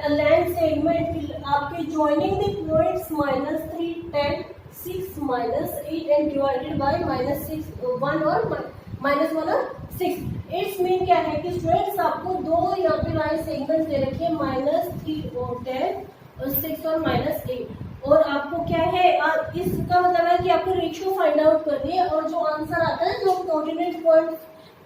लाइन सेगमेंट आपके joining the points -3 10 6 -8 and divided by -6 1 और -1 और 6। इट्स मीन क्या है कि स्टूडेंट्स आपको दो यहाँ पे लाइन सेगमेंट्स दे रखी है, -3 और 10 और 6 और -8। और आपको क्या है इसका मतलब है कि आपको रेशियो फाइंड आउट करनी है, और जो आंसर आता है जो कोऑर्डिनेट पॉइंट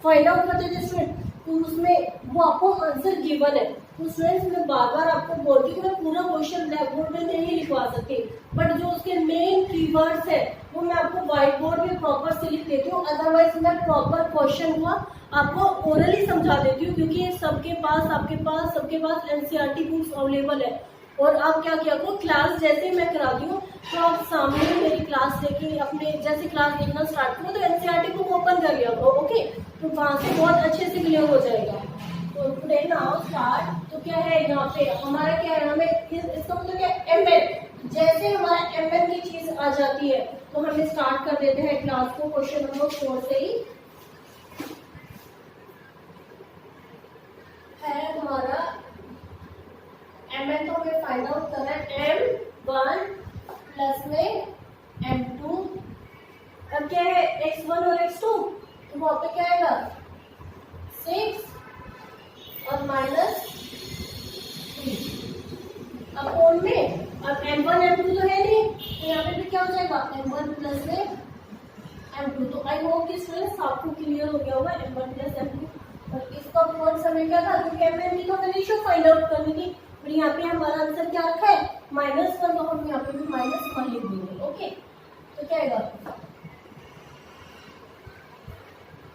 फाइंड आउट करते थे स्टूडेंट, तो उसमें वो आपको आंसर गिवन है। तो स्टूडेंट्स मैं बार बार आपको बोलती हूँ, मैं पूरा क्वेश्चन ब्लैक बोर्ड में नहीं लिखवा सकती, बट जो उसके मेन कीवर्ड्स है वो मैं आपको व्हाइट बोर्ड में प्रॉपर से लिख देती हूँ। अदरवाइज मैं प्रॉपर क्वेश्चन हुआ आपको ओरली समझा देती हूँ, क्योंकि सबके पास एनसीईआरटी बुक्स अवेलेबल है। और आप क्या किया करो, क्लास जैसे मैं कराती हूँ तो आप सामने मेरी क्लास देखिए, अपने जैसे क्लास देखना स्टार्ट करो तो एनसीईआरटी बुक ओपन कर लिया करो, ओके। तो वहां से बहुत अच्छे से क्लियर हो जाएगा। तो टुडे नाउ स्टार्ट। तो क्या है यहाँ पे हमारा क्या है, हमें इसका मतलब क्या है, एमएन। जैसे हमारा एमएन की चीज आ जाती है तो हमें स्टार्ट कर देते हैं क्लास को क्वेश्चन नंबर 4 से ही। है हमारा एमएन, तो हमें फाइंड आउट करना है M1 प्लस में M2। अब क्या है x1 और x2, तो वहां पे क्या आएगा 6 और -3। अब कौन में अब M1 M2 तो है नहीं, तो यहाँ पे भी क्या हो जाएगा M1 प्लस में M2। तो आई होप कि स्टूडेंट्स आपको क्लियर हो गया होगा M1 प्लस M2। और इसका कौन समय क्या था, क्योंकि एमएन की तो हमें रेशियो फाइंड आउट करनी थी, और यहाँ पे हमारा आंसर क्या रखा है -1, तो हम यहाँ पे भी -1 लिख देंगे, ओके। तो क्या आएगा,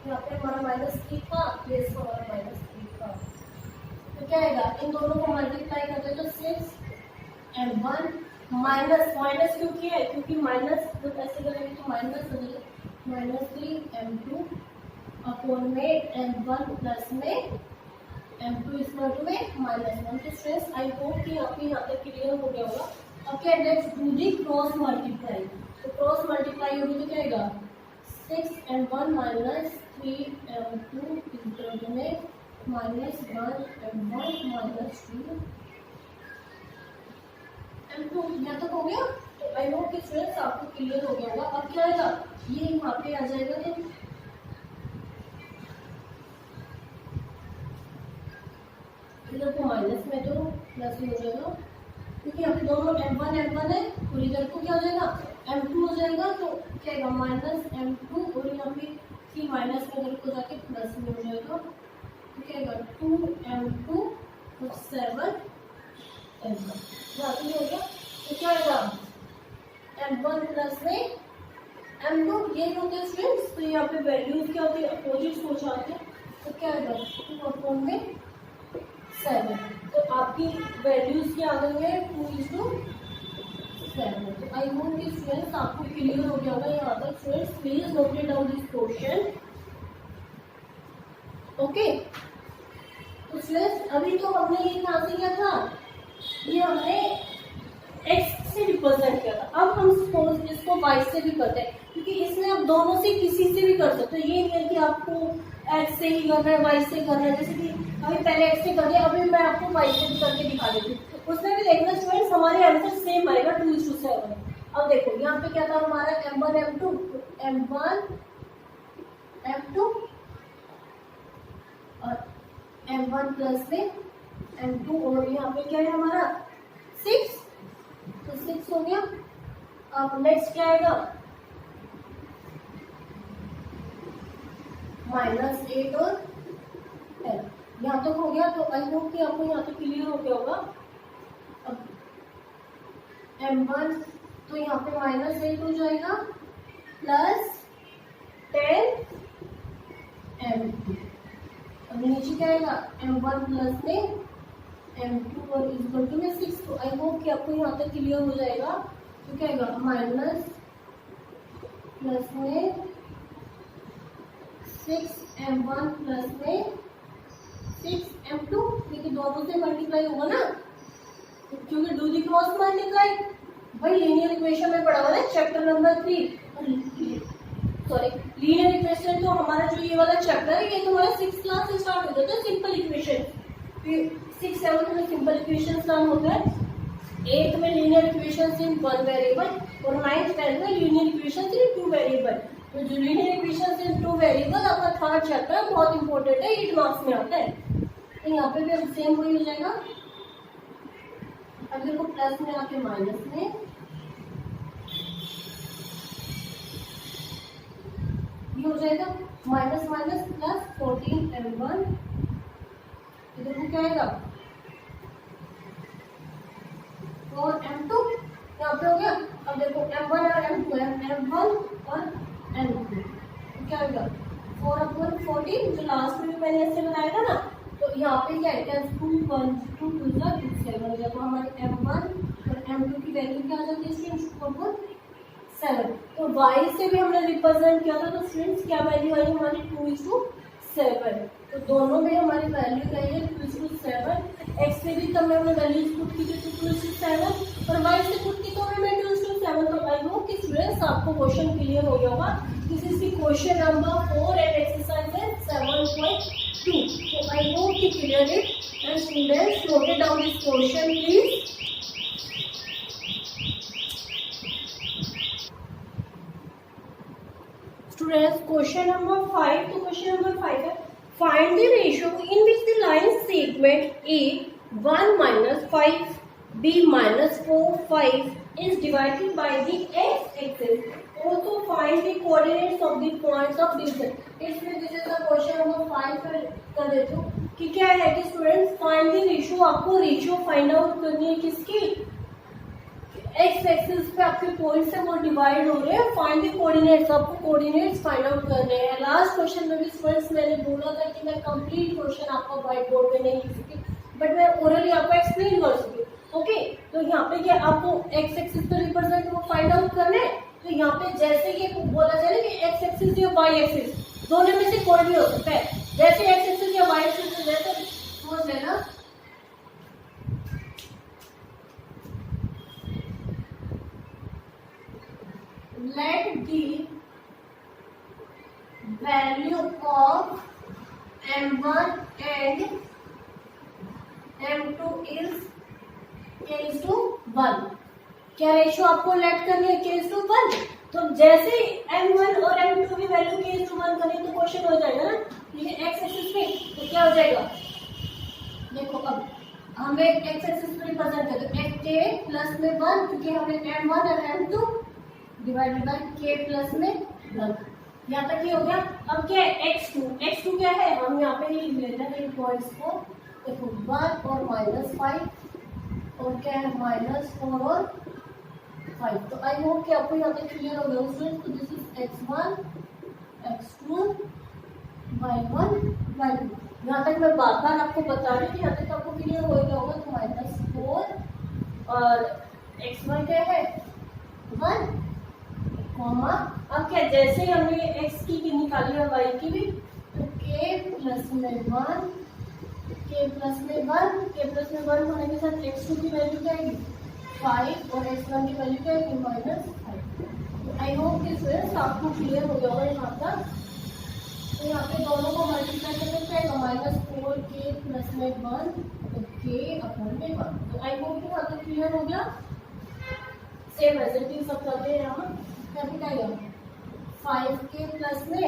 यहाँ पे हमारा -3 था, प्लेस पर हमारा -3 था। तो क्या आएगा, इन दोनों को मल्टीप्लाई करते हैं तो 6 M1 माइनस क्यों किया है, क्योंकि माइनस तो ऐसे करेंगे तो माइनस हो जाएगा -3 M2 अपॉन में M1 प्लस में M2 इक्वल टू में -1। तो स्ट्रेस आई होप कि आपको यहाँ तक क्लियर हो गया होगा। अब क्या next do the cross multiply. तो क्रॉस मल्टीप्लाई होगी तो क्या आएगा 6M1 minus 3M2 equal to में -1M1 माइनस 2M2। यहाँ तक हो गया। तो आई होप कि स्ट्रेस आपको क्लियर हो गया होगा। अब क्या आएगा, ये यहाँ पे आ जाएगा, तो इधर को माइनस में तो प्लस हो जाएगा, क्योंकि यहाँ पे दोनों M1 है, और इधर को क्या हो जाएगा M2 हो जाएगा। तो क्या आएगा -M2, और यहाँ पे 3 माइनस में इधर को जाके प्लस में हो जाएगा। तो क्या आएगा 2M2 और 7M1 हो गया। तो क्या आएगा M1 प्लस में M2 ये होते हैं स्टूडेंट्स। तो यहाँ पे वैल्यूज क्या होती है, अपोजिट हो जाते हैं। तो क्या आएगा 2 अपॉन में 7। तो आपकी वैल्यूज क्या आ गई है 2:7। तो आई होप कि स्टूडेंट्स आपको क्लियर हो गया होगा यहाँ तक। Students please note it down this question, okay. तो स्टूडेंट्स अभी तो हमने ये कहाँ से किया था, ये हमने x से रिप्रेजेंट किया था। अब हम सपोज इसको y से भी करते हैं, क्योंकि इसमें आप दोनों से किसी से भी कर सकते हो। ये नहीं है कि आपको x से ही करना है y से करना है, जैसे कि अभी पहले x से कर दिया, अभी मैं आपको y से भी करके दिखा देती हूँ। उसमें भी देखना स्टूडेंट्स हमारे आंसर सेम आएगा 2:7। अब देखो यहाँ पे क्या था हमारा M1 M2 और M1 प्लस में M2, और यहाँ पे क्या है हमारा 6, तो 6 हो गया। अब नेक्स्ट क्या आएगा -8 और 10, यहाँ तक हो गया। तो आई होप कि आपको यहाँ तक क्लियर हो गया होगा। अब M1 तो यहाँ पे -8 हो जाएगा प्लस 10 M2। अब नीचे क्या आएगा M1 प्लस में M2 और इक्वल टू में 6। तो आई होप कि आपको यहाँ तक क्लियर हो जाएगा। तो क्या आएगा माइनस प्लस में 6M1 प्लस में 6M2, क्योंकि दोनों से मल्टीप्लाई होगा ना, क्योंकि डू दी क्रॉस मल्टीप्लाई भाई लीनियर इक्वेशन में पढ़ा हुआ है chapter number 3। Sorry linear equation तो हमारा जो ये वाला चैप्टर है ये तो हमारा 6th क्लास से स्टार्ट हो जाता है। सिंपल इक्वेशन 6th 7th में सिंपल इक्वेशन काम होता है, 8th में लीनियर इक्वेशन इन 1 वेरिएबल, और 9th 10th में लीनियर इक्वेशन इन 2 वेरिएबल। तो जो लीनियर इक्वेशंस इन टू वेरिएबल आपका थर्ड चैप्टर बहुत इंपॉर्टेंट है, 8 मार्क्स में आता है। तो यहाँ पे भी अब सेम वही हो जाएगा। अब देखो प्लस में आके माइनस में, ये हो जाएगा माइनस माइनस प्लस 14m1, इधर को क्या आएगा 4m2, यहाँ पे हो गया। अब देखो m1 और m2 है, m1 और m2 क्या होगा 4/14, जो लास्ट में भी मैंने ऐसे बनाया था ना, तो यहाँ पे क्या है 2 1 2 2 7 हो गया। तो हमारे m1 और m2 की वैल्यू क्या आ जाती है स्टूडेंट्स 7। तो y से भी हमने रिप्रेजेंट किया था, तो स्टूडेंट्स क्या वैल्यू आई हमारी 2:7। तो दोनों में हमारी वैल्यू क्या है 2:7। x से भी तब हमने वैल्यूज पुट की थी 2:7 और y से पुट की तो हमने 2:7। तो आई होप कि स्टूडेंट्स आपको क्वेश्चन क्लियर हो गया होगा। This is the question number 4 and exercise 7.2। So I hope you cleared it, and students note down this question please. Students, question number 5. तो question number 5 है, find the ratio in which the line segment A 1 minus 5 B minus 4 5 is divided by the x-axis. Also find the coordinates of the points of division. इसमें this is the question number 5 कर देते हो कि क्या है कि students find the ratio, आपको ratio find out करनी है किसकी, एक्स एक्सिस पे आपके पॉइंट्स है वो डिवाइड हो रहे हैं। फाइंड द कोऑर्डिनेट्स, आपको कोऑर्डिनेट्स फाइंड आउट करने हैं। लास्ट क्वेश्चन में भी स्टूडेंट्स मैंने बोला था कि मैं कंप्लीट क्वेश्चन आपका व्हाइट बोर्ड पे नहीं लिख सकी, बट मैं ओरली आपको एक्सप्लेन कर सकी। ओके, तो यहाँ पे क्या आपको एक्स एक्सिस पे रिप्रेजेंट वो फाइंड आउट करना है। तो यहाँ पे जैसे कि बोला जाए कि एक्स एक्सिस या वाई एक्सिस दोनों में से कोई भी हो सकता है। जैसे एक्स एक्सिस या वाई एक्सिस जैसे समझ लेना, let the value of m1 and m2 is k:1। क्या रेशियो आपको लेट करनी है k:1। तो जैसे m1 और m2 की वैल्यू k:1 करें तो क्वेश्चन हो जाएगा ना, ये एक्स एक्सिस पे, तो क्या हो जाएगा देखो, अब हमें एक्स एक्सिस पे रिप्रेजेंट कर दो k प्लस में 1, क्योंकि हमें m1 और m2 divided by k plus में 1। यहाँ तक ये हो गया। अब क्या है x2 क्या है, हम यहाँ पे लिख लेते हैं इन पॉइंट्स को। देखो 1 और -5 और क्या है -4 और 5। तो आई होप कि आपको यहाँ पे क्लियर हो गया स्टूडेंट्स। तो this is x1 x2 y1 y2। यहाँ तक मैं बार बार आपको बता रही हूँ, यहाँ तक आपको क्लियर हो गया होगा। तो -4 और x1 क्या है 1 कॉमा, अब क्या जैसे हमने x की भी निकाली है y की भी, तो k प्लस में 1 होने के साथ x2 की वैल्यू क्या आएगी 5 और x1 की वैल्यू क्या आएगी -5। आई होप कि स्टूडेंट्स आपको क्लियर हो गया होगा यहाँ तक। तो यहाँ पे दोनों को मल्टीप्लाई करके क्या आएगा -4k प्लस में 1 तो k अपॉन में 1। तो आई होप कि यहाँ तक क्लियर हो गया। सेम एज इट इज सब करते हैं। यहाँ क्या क्या आएगा 5k प्लस में,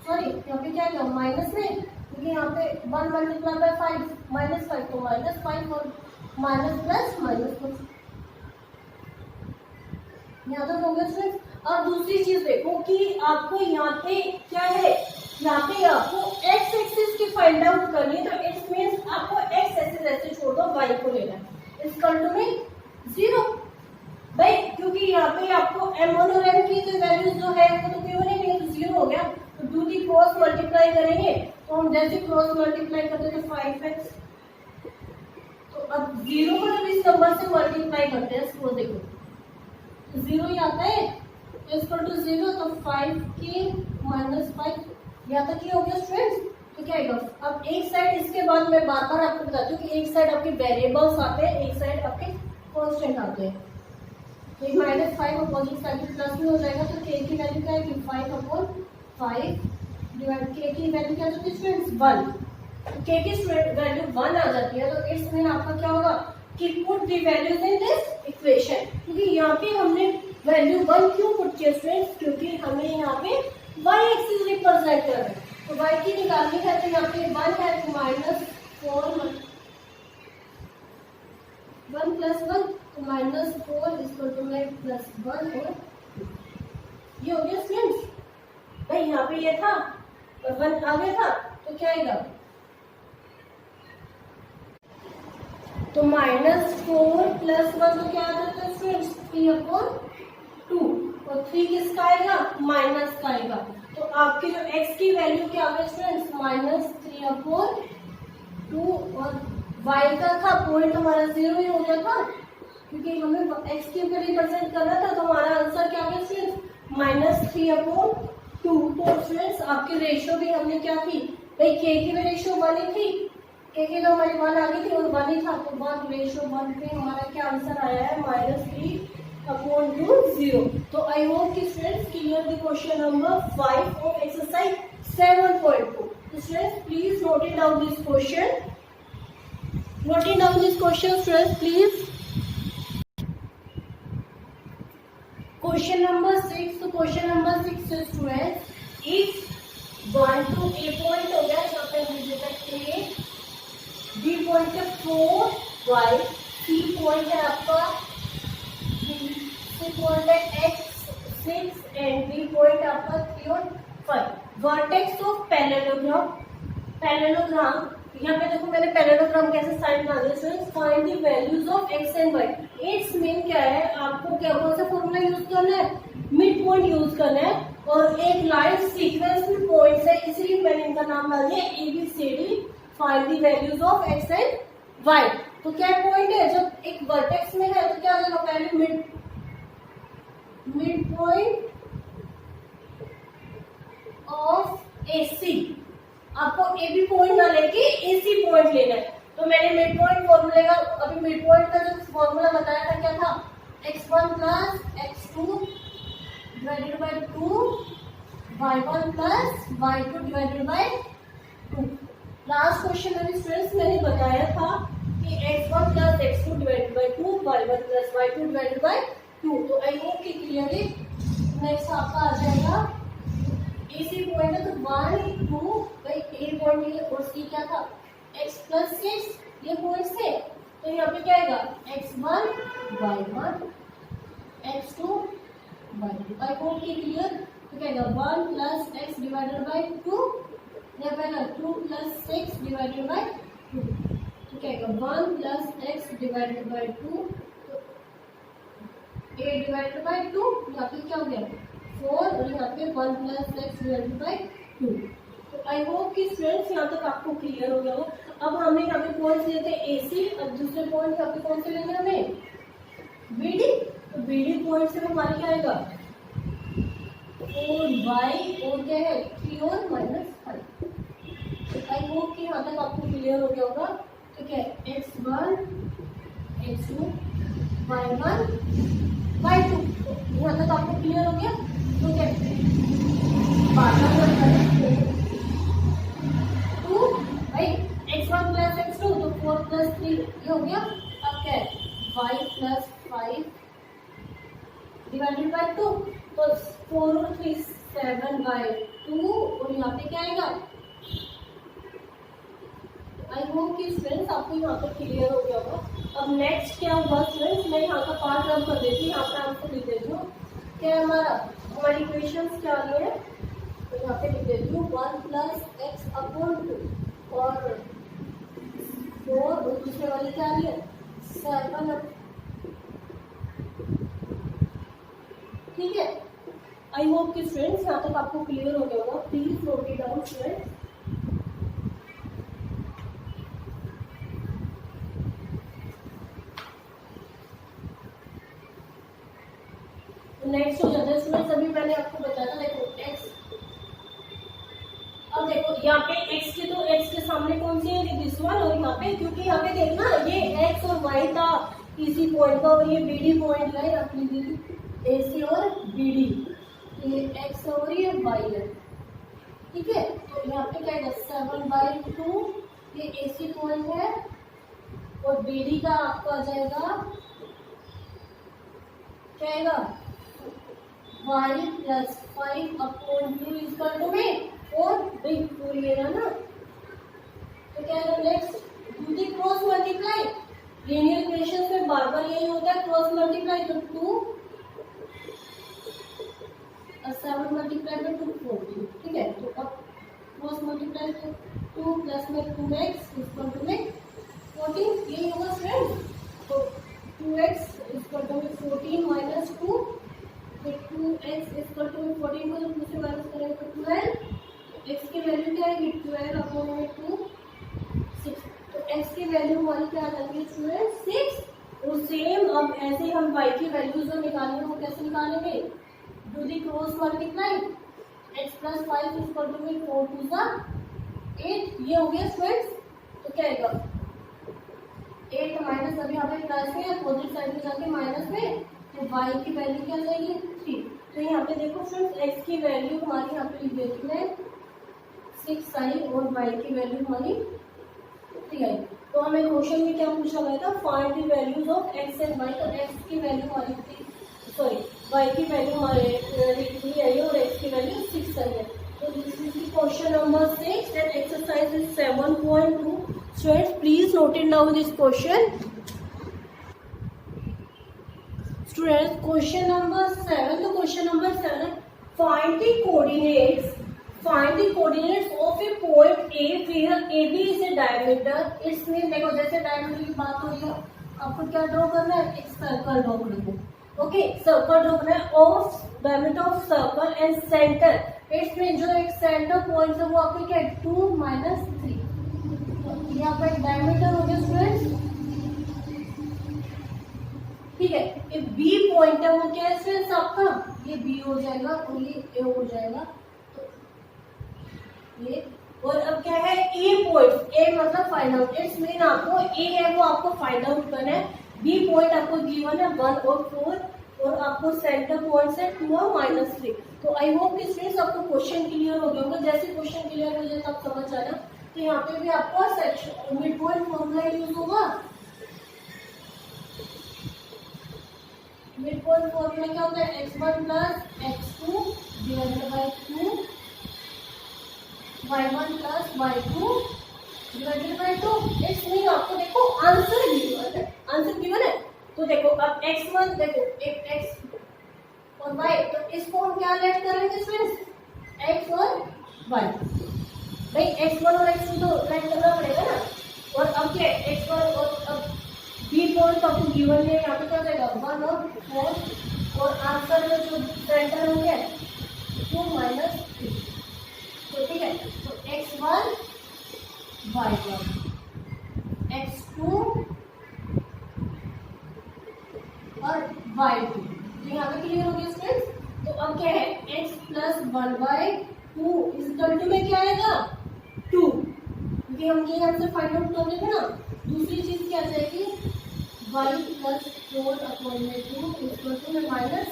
सॉरी यहाँ पे क्या आएगा माइनस में, क्योंकि यहाँ पे 1 मल्टीप्लाई बाय 5 -5 तो -5 और माइनस प्लस यहाँ तक हो गया स्टूडेंट। अब दूसरी चीज देखो कि आपको यहाँ पे क्या है, यहाँ पे आपको एक्स एक्सिस की फाइंड आउट करनी है। तो इट्स मींस आपको एक्स एक्सिस ऐसे छोड़ दो, वाई को लेना है इक्वल टू में 0 भाई, क्योंकि यहाँ पे आपको m1 और m की जो वैल्यूज जो है वो तो क्यों नहीं है, तो 0 हो गया। तो डू दी क्रॉस मल्टीप्लाई करेंगे, तो हम जैसे क्रॉस मल्टीप्लाई करते हैं तो 5x, तो अब 0 को जब इस नंबर से मल्टीप्लाई करते हैं इसको देखो तो 0 ही आता है, तो इक्वल टू 0। तो 5k माइनस 5 यहाँ तक ही हो गया स्टूडेंट्स। तो क्या आएगा, अब एक साइड इसके बाद मैं बार बार आपको बताती हूँ कि एक साइड आपके वेरिएबल्स आते हैं, एक साइड आपके कॉन्स्टेंट आते हैं। तो -5 अपोजिट साइड में प्लस में हो जाएगा। तो k की वैल्यू क्या है 5/5 डिवाइड k की वैल्यू क्या होती है स्टूडेंट्स 1। तो k की वैल्यू 1 आ जाती है। तो इट्स मीन आपका क्या होगा कि put the values in this equation, क्योंकि यहाँ पे हमने वैल्यू 1 क्यों पुट किया स्टूडेंट्स, क्योंकि हमें यहाँ पे y एक्सिस रिप्रेजेंट कर रहा है, तो y की निकालनी है, तो यहाँ पे 1 है तो -4 1 प्लस 1 तो -4 इसको तो मैं +1 और ये हो गया स्टूडेंट्स। भाई यहाँ पे ये था और 1 आ गया था तो क्या आएगा, तो -4 + 1 तो क्या आ जाता है स्टूडेंट्स 3/2 और 3 किसका आएगा, माइनस का आएगा, तो आपकी जो x की वैल्यू क्या आ गई स्टूडेंट्स -3/2 और y का था पॉइंट हमारा 0 ही हो गया था, क्योंकि हमें x क्यूब का रिप्रेजेंट करना था, तो हमारा आंसर क्या गया स्टूडेंट्स -3/2। तो स्टूडेंट्स आपकी रेशियो भी हमने क्या थी, भाई k की भी रेशियो 1 ही थी, k की तो हमारी 1 आ गई थी और 1 ही था, तो 1:1 पे हमारा क्या आंसर आया है -3/2 तो आई होप कि students clear the question number 5 of exercise 7.2। तो students please note it down this question, note it down this question students please. Question number 6, तो क्वेश्चन नंबर 6 से students if 1 to a point हो गया, यहाँ पे हम देता है a, b पॉइंट है 4y, c पॉइंट है आपका c पॉइंट है x 6 एंड d पॉइंट आपका 3 और 5। वर्टेक्स ऑफ पैरेललोग्राम, पैरेललोग्राम यहाँ पे देखो मैंने पैरेललोग्राम कैसे साइन बना दिया students, find the values of x and y। It's mean क्या है, आपको क्या कौन सा फॉर्मूला यूज करना है, मिड पॉइंट यूज करना है, और एक लाइन सीक्वेंस में पॉइंट्स है, इसलिए मैंने इनका नाम डाल दिया ABCD। Find the values of x and y। तो क्या पॉइंट है, जब एक वर्टेक्स में है तो क्या हो जाएगा, पहले मिड पॉइंट ऑफ AC, आपको AB पॉइंट ना लेके AC पॉइंट लेना है, तो मैंने मिड पॉइंट फॉर्मूले का, अभी मिड पॉइंट का जो फॉर्मूला बताया था क्या था, x1 + x2 divided by 2, y1 + y2 divided by 2। Last question में स्टूडेंट्स मैंने बताया था कि x1 + x2 divided by 2, y1 + y2 divided by 2। तो आई होप कि क्लियरली नेक्स्ट आपका आ जाएगा AC पॉइंट है, तो 1 2 भाई A पॉइंट ये और C क्या था x + 6 ये पॉइंट्स थे, तो यहाँ पे क्या आएगा x1 y1 x2 y2। I hope कि क्लियर, तो क्या आएगा 1 + x डिवाइडेड बाय 2 या पहला 2 + 6 डिवाइडेड बाय 2, तो क्या आएगा 1 + x डिवाइडेड बाय 2, तो a डिवाइडेड बाय 2, यहाँ पे क्या हो गया 4 और यहाँ पे 1 + x डिवाइडेड बाय 2। तो आई होप कि स्टूडेंट्स यहाँ तक आपको क्लियर हो गया हो। अब हमें यहाँ पे पॉइंट्स लेते हैं AC, अब दूसरे पॉइंट यहाँ पे कौन से लेंगे हमें BD, तो BD पॉइंट से हमारे क्या आएगा 4y और क्या है 3 और -5। आई होप कि यहाँ तक आपको क्लियर हो गया होगा। तो क्या है x1 x2 y1 y2, यहाँ तक आपको क्लियर हो गया। तो क्या टू भाई x1 + x2 तो 4 + 3 ये हो गया। अब क्या है y + 5 डिवाइडेड बाय 2, तो 4 और 3 7/2 और यहाँ पे क्या आएगा। आई होप कि स्टूडेंट्स आपको यहाँ पर क्लियर हो गया होगा। अब नेक्स्ट क्या होगा स्टूडेंट्स, मैं यहाँ का पार्ट रब कर देती हूँ, यहाँ पे आपको लिख देती हूँ क्या है हमारी इक्वेशंस क्या आ रही है। तो यहाँ पे लिख देती हूँ 1 + x/2 और 4 और दूसरे वाली क्या आ रही है 7। ठीक है, आई होप कि स्टूडेंट्स यहाँ तक आपको क्लियर हो गया होगा। Please note it down students. Next हो जाता है स्टूडेंट्स, अभी मैंने आपको बताया था देखो x, अब देखो यहाँ पे x के, तो x के सामने कौन सी है दिस वन, और यहाँ पे क्योंकि यहाँ पे देखना ये x और y था इसी पॉइंट का, और ये BD पॉइंट है अपनी AC और BD, ये x और ये y है। ठीक है, तो यहाँ पे क्या है 7/2 ये AC पॉइंट है और BD का आपको आ जाएगा क्या आएगा y plus 5/2 is equal to में 4 बिग 4 ये रहा ना, तो क्या है next do the cross multiply. Linear equation में बार बार यही होता है क्रॉस मल्टीप्लाई, तो 2 और 7 मल्टीप्लाई बाय 2 14, ठीक है। तो अब क्रॉस मल्टीप्लाई तो 2 प्लस में 2x इक्वल टू में 14 यही होगा फ्रेंड्स। तो 2x इक्वल टू में 14 माइनस 2, तो 2x इक्वल टू में 14 को जब 2 से माइनस करेंगे तो 12, x की वैल्यू क्या आएगी 12 अपॉन में 2 6, तो x की वैल्यू हमारी क्या आ जाएगी स्टूडेंट 6। तो सेम अब ऐसे हम y की वैल्यूज जो निकालेंगे वो कैसे निकालेंगे, do the cross multiply, x plus 5 equal to में 4 2 सा 8 ये हो गया स्टूडेंट्स। तो क्या आएगा 8 माइनस अभी यहाँ पे प्लस में अपोजिट साइड में जाके माइनस में, तो y की वैल्यू क्या जाएगी 3। तो यहाँ पे देखो फ्रेंड्स x की वैल्यू हमारी यहाँ पे लिख देती है 6 आई और y की वैल्यू हमारी 3 आई। तो हमें क्वेश्चन में क्या पूछा गया था, find the values of x and y। तो x की वैल्यू हमारी सॉरी y की वैल्यू हमारे 3 आई है और x की वैल्यू 6 आई है। तो this is the question number 6 and exercise is 7.2। Students please note it down this question. Students question number 7, तो question number 7 find the coordinates of a point A where AB is a diameter। इसमें देखो जैसे diameter की बात हो रही है, आपको क्या ड्रॉ करना है, एक सर्कल ड्रॉ करना है। ओके सर्कल ड्रॉ करना है of diameter of circle and centre. इसमें जो एक सेंटर पॉइंट है वो आपको क्या है 2 माइनस 3। तो यहाँ पर डायमीटर हो गया स्टूडेंट्स, ठीक है। ये बी पॉइंट है वो क्या है स्टूडेंट्स आपका, ये बी हो जाएगा और ये ए हो जाएगा, ये और अब क्या है ए पॉइंट, ए मतलब फाइंड आउट। इट्स मीन आपको ए है वो आपको फाइंड आउट करना है, बी पॉइंट आपको गिवन है 1 और 4 और आपको सेंटर पॉइंट्स है 2 और -3। तो आई होप कि स्टूडेंट्स आपको क्वेश्चन क्लियर हो गया होगा। जैसे क्वेश्चन क्लियर हो जाए तो आप समझ आना। तो यहाँ पे भी आपका section mid point formula use होगा। मिड पॉइंट फॉर्मूला क्या होता है, x1 plus x2 divided by 2, y1 plus y2 divided by 2। It's mean आपको देखो आंसर गिवन है। तो देखो अब x1 देखो एक x और y, तो इसको हम क्या लेट करेंगे फ्रेंड्स, x और y। भाई x1 और x2 तो लेट करना पड़ेगा ना। और अब क्या x1 और अब b पॉइंट आपको गिवन है, यहाँ पे क्या जाएगा 1 और 4 और आंसर में जो सेंटर हो गया 2 माइनस 3। तो ठीक है, तो x1 y1 x2 और y2 यहाँ पे क्लियर हो गया स्टूडेंट्स। तो अब क्या है x प्लस 1/2 इक्वल टू में क्या आएगा 2, क्योंकि हम ये आंसर फाइंड आउट कर रहे थे ना। दूसरी चीज क्या आ जाएगी y प्लस 4/2 इक्वल टू में -3।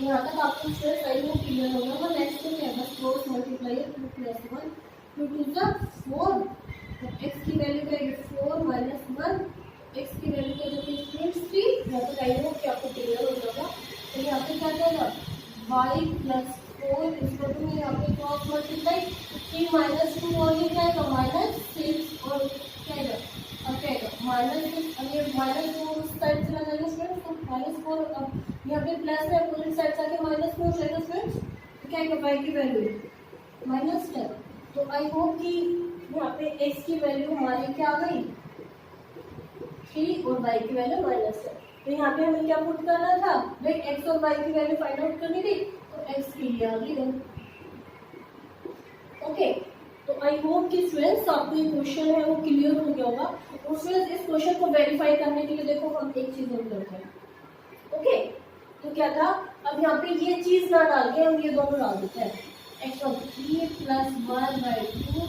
यहाँ तक आपको सही वो क्लियर हो गया। नेक्स्ट क्या है बस क्रॉस मल्टीप्लाई 2 प्लस 1 2 2 जा 4, तो x की वैल्यू क्या है 4 माइनस 1, x की वैल्यू क्या होगी 3। यहाँ तक आई हो कि आपको क्लियर हो जाएगा। तो यहाँ पे क्या जाएगा y प्लस 4 इक्वल टू यहाँ पे क्रॉस मल्टीप्लाई 3 माइनस 2 और ये क्या आएगा -6 और क्या आएगा अब क्या आएगा -6। अब ये -4 उस साइड से लगाएंगे स्टूडेंट्स, तो -4 अब यहाँ पे प्लस है अपोजिट साइड से आके -4 हो जाएगा स्टूडेंट्स। तो क्या आएगा y की वैल्यू -10। तो आई होप कि यहाँ पे x की वैल्यू हमारी क्या आ गई 3 और y की वैल्यू -10। तो यहाँ पे हमें क्या पुट करना था भाई x और y की वैल्यू फाइंड आउट करनी थी, तो x की लिए आ गई। ओके तो आई होप कि स्टूडेंट्स आपको ये क्वेश्चन है वो क्लियर हो गया होगा। और स्टूडेंट्स इस क्वेश्चन को वेरीफाई करने के लिए देखो हम एक चीज और करते हैं। ओके तो क्या था, अब यहाँ पे ये चीज ना डाल के हम ये दोनों डाल देते हैं x1 3 प्लस 1/2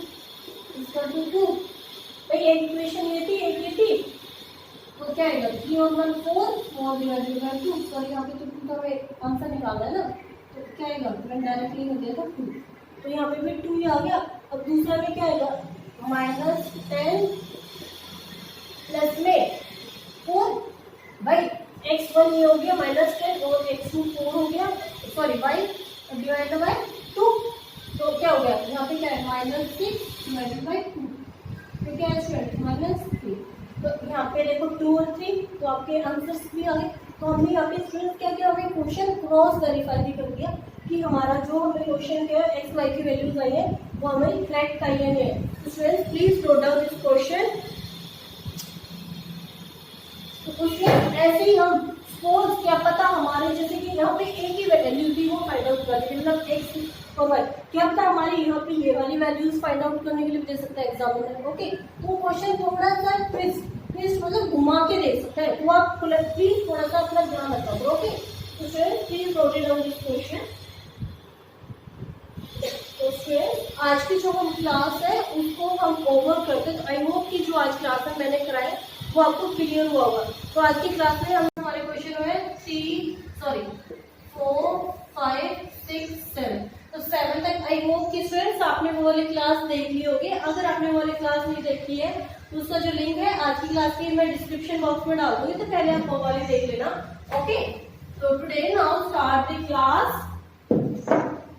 इक्वल टू 2। भाई एक इक्वेशन ये थी एक ये थी, तो क्या आएगा 3 और 1 4 डिवाइडेड बाय 2। सॉरी यहाँ पे तो 2 का हमें आंसर निकालना है ना, तो क्या आएगा डायरेक्टली हो जाएगा 2। तो यहाँ पे भी 2 ही आ गया। अब दूसरा में क्या आएगा -10 प्लस में 4। भाई x1 ये हो गया -10 और x2 4 हो गया, सॉरी बाई डिवाइड बाय 2, तो क्या हो गया यहाँ पे क्या है -6 डिवाइडेड बाय 2, तो क्या है स्टूडेंट -3। तो यहाँ पे देखो 2 और 3, तो आपके आंसर्स भी आ गए। तो हमने यहाँ पे स्टूडेंट क्या किया, हमें क्वेश्चन क्रॉस वेरीफाई भी कर दिया कि हमारा जो हमें क्वेश्चन के एक्स वाई की वैल्यूज आई है वो हमें करेक्ट आई है नहीं है। तो student please note down this question. तो उसमें ऐसे ही हम सपोज क्या पता हमारे जैसे कि यहाँ पे एक ही वैल्यू थी वो फाइंड आउट कर दी, मतलब एक्स और वाई, क्या पता हमारे यहाँ पे ये वाली वैल्यूज फाइंड आउट करने के लिए दे सकता है एग्जामिनर। ओके, तो क्वेश्चन थोड़ा सा ट्विस्ट मतलब घुमा के देख सकता है, तो आप प्लीज थोड़ा सा अपना ध्यान रखा करो। ओके, तो student please note it down this question. तो स्टूडेंट आज की जो हम क्लास है उसको हम ओवर करते, तो आई होप कि जो आज क्लास है मैंने कराया वो आपको क्लियर हुआ होगा। तो आज की क्लास में हमारे क्वेश्चन हुए 4, 5, 6, 7, तो 7 तक आई होप कि स्टूडेंट्स आपने वो वाली क्लास देख ली होगी। अगर आपने वो वाली क्लास नहीं देखी है तो उसका जो लिंक है आज की क्लास की मैं डिस्क्रिप्शन बॉक्स में डाल दूंगी, तो पहले आप वो वाली देख लेना। ओके, तो today now start the class.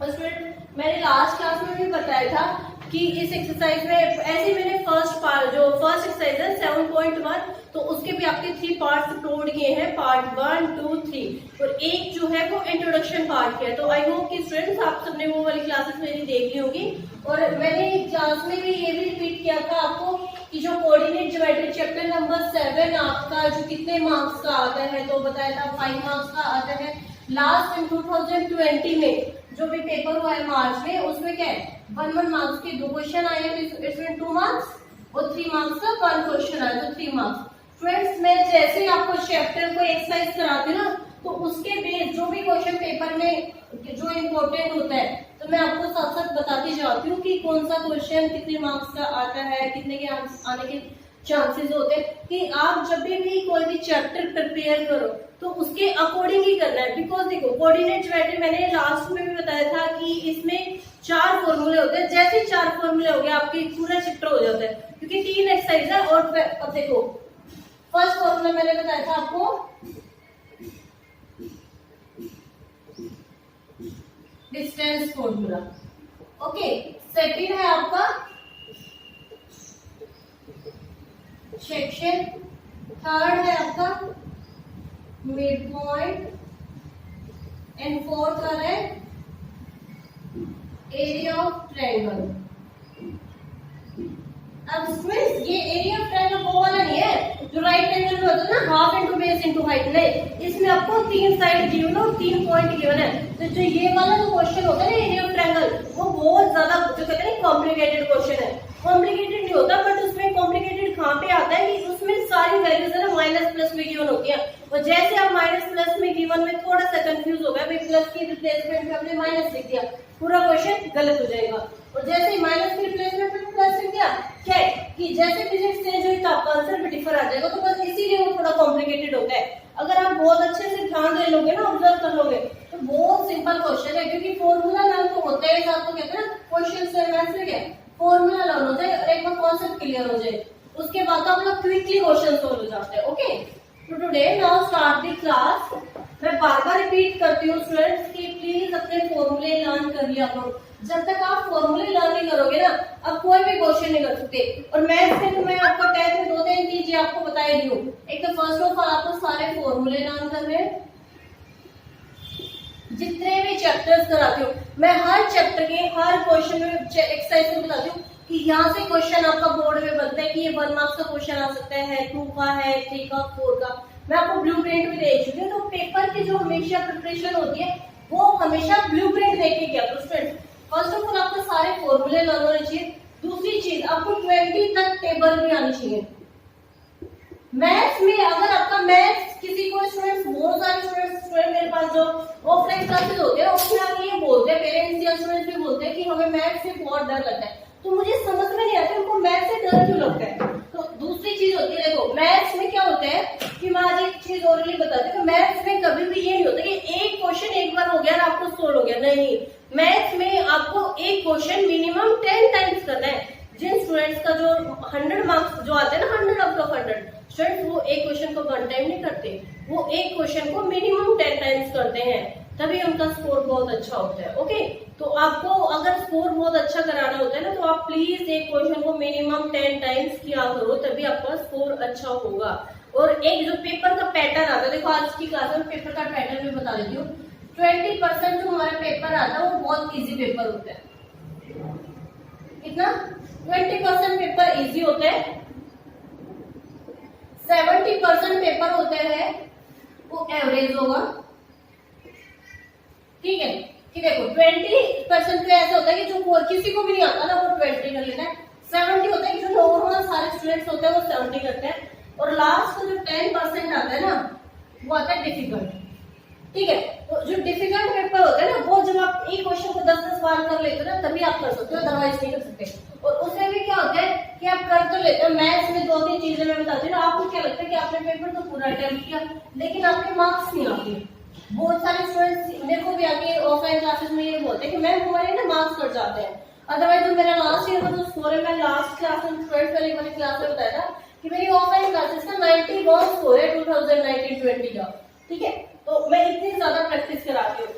Student मैंने लास्ट क्लास में भी बताया था कि इस एक्सरसाइज में ऐसे मैंने फर्स्ट एक्सरसाइज है 7.1, तो उसके भी आपके 3 पार्ट्स अपलोड किए हैं, पार्ट 1, 2, 3, और एक जो है वो इंट्रोडक्शन पार्ट है। तो आई होप कि स्टूडेंट्स आप सबने वो वाली क्लासेस मेरी देख ली होगी। और मैंने क्लास में भी ये भी रिपीट किया था आपको कि जो कोऑर्डिनेट ज्योमेट्री चैप्टर नंबर 7 आपका जो कितने मार्क्स का आता है, तो बताया था 5 मार्क्स का आता है। लास्ट इन 2020 में जो भी पेपर हुआ है मार्च में, उसमें क्या है 1 मार्क्स के 2 क्वेश्चन आए हैं, इसमें 2 मार्क्स और 3 मार्क्स का 1 क्वेश्चन आया, तो 3 मार्क्स। फ्रेंड्स मैं जैसे ही आपको चैप्टर को एक्सरसाइज कराती हूँ ना, तो उसके बेस जो भी क्वेश्चन पेपर में जो इम्पोर्टेंट होता है, तो मैं आपको साथ साथ बताती जाती हूँ कि कौन सा क्वेश्चन कितने मार्क्स का आता है, कितने के आने के चांसेस होते हैं। कि आप जब भी कोई भी चैप्टर प्रिपेयर करो तो उसके अकॉर्डिंग ही करना है। बिकॉज देखो कोऑर्डिनेट ज्योमेट्री मैंने लास्ट में भी बताया था कि इसमें 4 फॉर्मूले होते हैं, जैसे 4 फॉर्मूले हो गए आपके पूरा चैप्टर हो जाता है, क्योंकि 3 एक्सरसाइज है। और अब देखो फर्स्ट फॉर्मूला मैंने बताया था आपको डिस्टेंस फॉर्मूला। ओके, सेकंड है आपका सेक्शन, थर्ड है आपका मिड पॉइंट, एंड फोर्थ है एरिया ऑफ ट्रायंगल। अब स्टूडेंट्स ये एरिया ऑफ ट्रायंगल वो वाला नहीं है जो राइट ट्रायंगल में होता है ना, half into base into height, नहीं, इसमें आपको 3 साइड गिवन और 3 पॉइंट गिवन है। तो जो ये वाला जो क्वेश्चन होता है ना एरिया ऑफ ट्रायंगल, वो बहुत ज्यादा जो कहते हैं कॉम्प्लिकेटेड क्वेश्चन है। कॉम्प्लिकेटेड नहीं होता, बट उसमें कॉम्प्लिकेटेड कहाँ पे आता है कि उसमें सारी वैल्यूज है ना माइनस प्लस में गिवन होती है, और जैसे आप माइनस प्लस में गिवन में थोड़ा सा कंफ्यूज हो गया, भाई प्लस की रिप्लेसमेंट में आपने माइनस लिख दिया, पूरा क्वेश्चन गलत हो जाएगा। और जैसे ही माइनस की रिप्लेसमेंट में प्लस लिख दिया, क्या है कि जैसे फिजिक्स से जो आपका आंसर भी डिफर आ जाएगा, तो बस इसीलिए वो थोड़ा कॉम्प्लिकेटेड होता है। अगर आप बहुत अच्छे से ध्यान दे लोगे ना, ऑब्जर्व कर लोगे, तो बहुत सिंपल क्वेश्चन है, क्योंकि फॉर्मूला लर्न तो होता है साथ, तो कहते हैं ना क्वेश्चन से मैथ से क्या फॉर्मूला लर्न हो जाए और एक बार कॉन्सेप्ट क्लियर हो जाए, उसके बाद आप लोग क्विकली क्वेश्चन सोल्व हो जाते हैं। ओके, तो today now start the class. मैं बार बार रिपीट करती हूँ स्टूडेंट्स कि प्लीज अपने फॉर्मूले लर्न कर लिया करो। जब तक आप फॉर्मूले लर्न नहीं करोगे ना, आप कोई भी क्वेश्चन नहीं कर सकते। और मैथ्स में तो मैं आपको 10th में 2-3 चीजें आपको बता ही हूँ। एक तो फर्स्ट ऑफ ऑल आपको सारे फॉर्मूले लर्न करने हैं, जितने भी चैप्टर्स कराती हूँ मैं हर चैप्टर के हर क्वेश्चन में एक्सरसाइज में बताती हूँ कि यहाँ से क्वेश्चन आपका बोर्ड में बनता है कि ये 1 मार्क्स का क्वेश्चन आ सकता है, 2 का है, 3 का, 4 का। मैं आपको ब्लूप्रिंट भी दे चुकी हूँ। तो पेपर की जो हमेशा प्रिपरेशन होती है वो हमेशा ब्लूप्रिंट देख के किया। तो स्टूडेंट फर्स्ट ऑफ ऑल आपको सारे फॉर्मूले लर्न होने चाहिए। दूसरी चीज आपको 20 तक टेबल भी आनी चाहिए। मैथ्स में अगर आपका मैथ्स किसी को स्टूडेंट्स बहुत सारे स्टूडेंट मेरे पास जो ऑफलाइन क्लासेस होते हैं उसमें आप ये बोलते हैं, पेरेंट्स या स्टूडेंट्स भी बोलते हैं कि हमें मैथ्स से बहुत डर लगता है। तो मुझे समझ में नहीं आता उनको मैथ्स से डर क्यों लगता है। तो दूसरी चीज होती है, देखो मैथ्स में क्या होता है कि मैं आज एक चीज ऑलरेडी बताती हूँ, मैथ्स में कभी भी ये नहीं होता कि एक क्वेश्चन एक बार हो गया और आपको सोल्व हो गया। नहीं, मैथ्स में आपको एक क्वेश्चन मिनिमम 10 टाइम्स करना है। जिन स्टूडेंट्स का जो 100 मार्क्स जो आते हैं ना, 100 आउट ऑफ 100 स्टूडेंट्स, वो एक क्वेश्चन को 1 टाइम नहीं करते, वो एक क्वेश्चन को मिनिमम 10 टाइम्स करते हैं। तभी उनका स्कोर बहुत अच्छा होता है। ओके, तो आपको अगर स्कोर बहुत अच्छा कराना होता है ना, तो आप प्लीज एक क्वेश्चन को मिनिमम 10 टाइम्स किया करो, तभी आपका स्कोर अच्छा होगा। और एक जो पेपर का पैटर्न आता है, देखो आज की क्लास में पेपर का पैटर्न भी बता देती हूँ। 20% जो हमारा पेपर आता है वो बहुत इजी पेपर होता है। कितना? 20% पेपर इजी होता है, 70% पेपर होते हैं वो एवरेज होगा। ठीक है, कि देखो 20% तो ऐसा होता है कि जो किसी को भी नहीं आता ना वो 20 कर लेता है। 70 होता है कि जो नॉर्मल सारे स्टूडेंट्स होते हैं वो 70 करते हैं। और लास्ट का जो 10% आता है ना, वो आता है डिफिकल्ट। ठीक है, तो जो डिफिकल्ट पेपर होता है ना, वो जब आप एक क्वेश्चन को 10-10 बार कर लेते हो ना, तभी आप कर सकते हो, अदरवाइज नहीं कर सकते। और उसमें भी क्या होता है कि आप कर तो लेते हो, मैथ्स में 2-3 चीजें मैं बताती हूँ ना, आपको क्या लगता है कि आपने पेपर तो पूरा अटेम्प्ट किया, लेकिन आपके मार्क्स नहीं आते। बहुत सारे स्टूडेंट्स मेरे को भी आके ऑफलाइन क्लासेस में ये बोलते हैं कि मैम हमारे ना मार्क्स कट जाते हैं। अदरवाइज जो मेरा लास्ट ईयर का जो स्कोर है, मैं लास्ट क्लास में 12th वाली क्लास में बताया था कि मेरी ऑफलाइन क्लासेस का 91 स्कोर है 2019-20 का। ठीक है, तो मैं इतनी ज्यादा प्रैक्टिस कराती हूँ।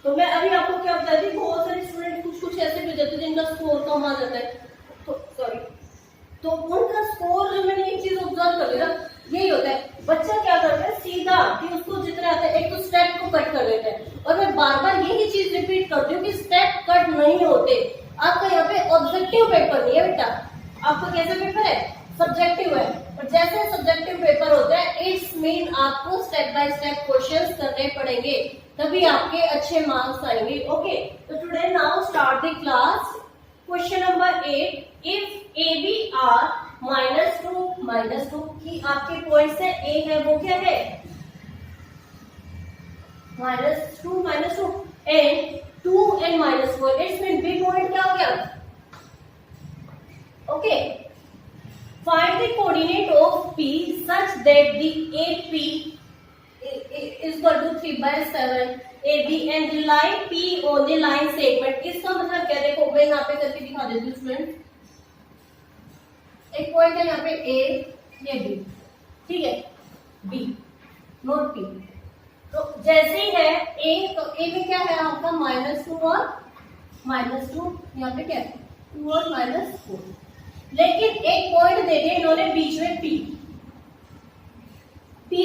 तो मैं अभी आपको क्या बताती हूँ, बहुत सारे स्टूडेंट कुछ ऐसे भी जाते हैं जिनका स्कोर कम आ जाता है, तो सॉरी, तो उनका स्कोर जो मैंने एक चीज ऑब्जर्व कर लिया, यही होता है बच्चा क्या करता है सीधा कि उसको जितना आता है एक तो स्टेप को कट कर देता है। और मैं बार बार यही चीज रिपीट करती हूँ कि स्टेप कट नहीं होते। आपका यहाँ पे ऑब्जेक्टिव पेपर नहीं है बेटा, आपका कैसा पेपर है? सब्जेक्टिव है। और जैसे सब्जेक्टिव पेपर होता है, इट्स मीन आपको स्टेप बाय स्टेप क्वेश्चंस करने पड़ेंगे, तभी आपके अच्छे मार्क्स आएंगे। ओके, तो today now start the class. Question number 8, if A B are -2 की आपके पॉइंट से ए है वो क्या है? -2 and 2 and -4, it's mean B point क्या हो गया? Okay, find the coordinate of P such that the AP is equal to 3/7 AB and the line P on the line segment। इसका मतलब क्या? देखो मैं यहाँ पे करके दिखा देती हूँ स्टूडेंट। एक पॉइंट है यहाँ पे A, ये B, ठीक है, B नोट P। तो जैसे ही है A, तो A में क्या है आपका? -2 और -2, यहाँ पे क्या है? 2 और -4। लेकिन एक पॉइंट दे दिया इन्होंने बीच में P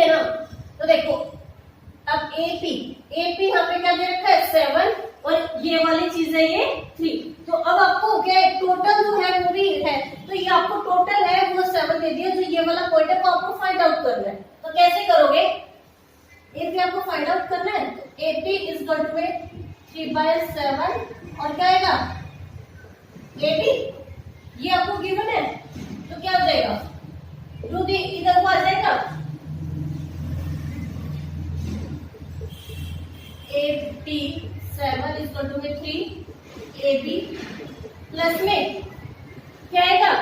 है ना, तो देखो अब AP यहाँ पे क्या दे रखा है? 7, और ये वाली चीज है ये 3। तो अब आपको क्या है? टोटल जो है वो भी है, तो ये आपको टोटल है वो 7 दे दिया। जो ये वाला पॉइंट है वो आपको फाइंड आउट करना है। तो कैसे करोगे? AP आपको फाइंड आउट करना है, तो AP इज इक्वल टू 3/7 और क्या आएगा? AP ये आपको गिवन है, तो क्या हो जाएगा? रूट इधर को आ जाएगा, AP7 is equal to 3 AB plus में क्या आएगा?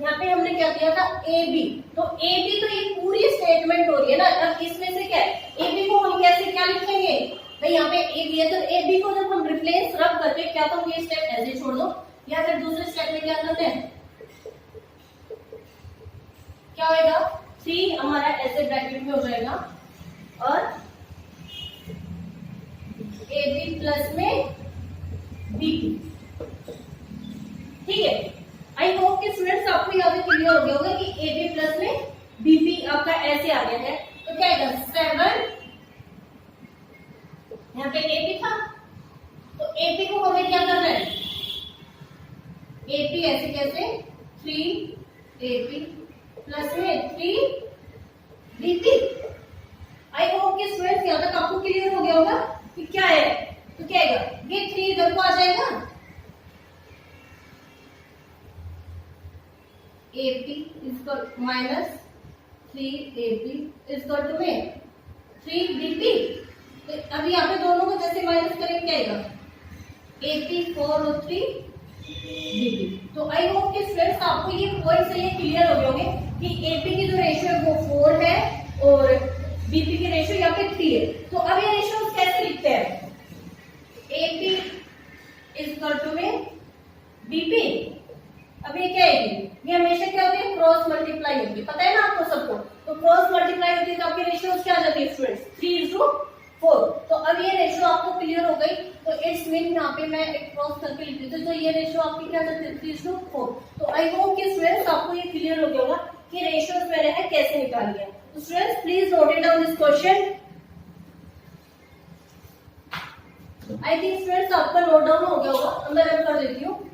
यहाँ पे हमने क्या किया था? AB, तो AB तो ये पूरी स्टेटमेंट हो रही है ना। अब इसमें से क्या है? AB को हम कैसे क्या लिखेंगे भाई? यहाँ पे AB है, तो AB को जब हम रिप्लेस रब करते हैं, क्या तो ये स्टेप ऐसे छोड़ दो, या फिर दूसरे स्टेप में क्या करते हैं? क्या होगा? 3 हमारा ऐसे ब्रैकेट में हो जाएगा और AB प्लस में BP। ठीक है, आई होप कि स्टूडेंट्स आपको यहाँ पे क्लियर हो गया होगा कि AB प्लस में BP आपका ऐसे आ गया है। तो क्या आएगा? 7, यहाँ पे AB था, तो AP को हमें क्या करना है? AP ऐसे कैसे? 3 AP प्लस में 3 BP। आई होप कि स्टूडेंट्स यहाँ तक आपको क्लियर हो गया होगा कि क्या है। तो क्या आएगा? ये 3 इधर को आ जाएगा, AP is equal -3 AP is equal to में 3 BP। तो अभी यहाँ पे दोनों को जैसे माइनस करेंगे क्या आएगा? AP 4 और 3 BP। तो आई होप कि स्टूडेंट्स आपको ये पॉइंट से ये क्लियर हो गए होंगे कि AP की जो रेशियो है वो 4 है और BP की रेशियो यहाँ पे 3 है। तो अब ये रेशियो कैसे लिखते हैं? AP इजकल टू में BP। अब ये क्या है? ये हमेशा क्या होती है? क्रॉस मल्टीप्लाई होती है, पता है ना आपको सबको। तो क्रॉस मल्टीप्लाई होती है तो आपकी रेशियो क्या आ जाती है स्टूडेंट्स? 3:4 4। तो अब ये रेशियो आपको क्लियर हो गई, तो इट्स मीन यहाँ पे मैं एक क्रॉस करके लिख देती हूँ, तो ये रेशियो आपकी क्या था 3:4। तो आई होप कि स्टूडेंट्स आपको ये क्लियर हो गया होगा कि रेशियोज मैंने है कैसे निकाली है। तो students please note it down this question. I think students आपका नोट डाउन हो गया होगा, मैं रब कर देती हूँ।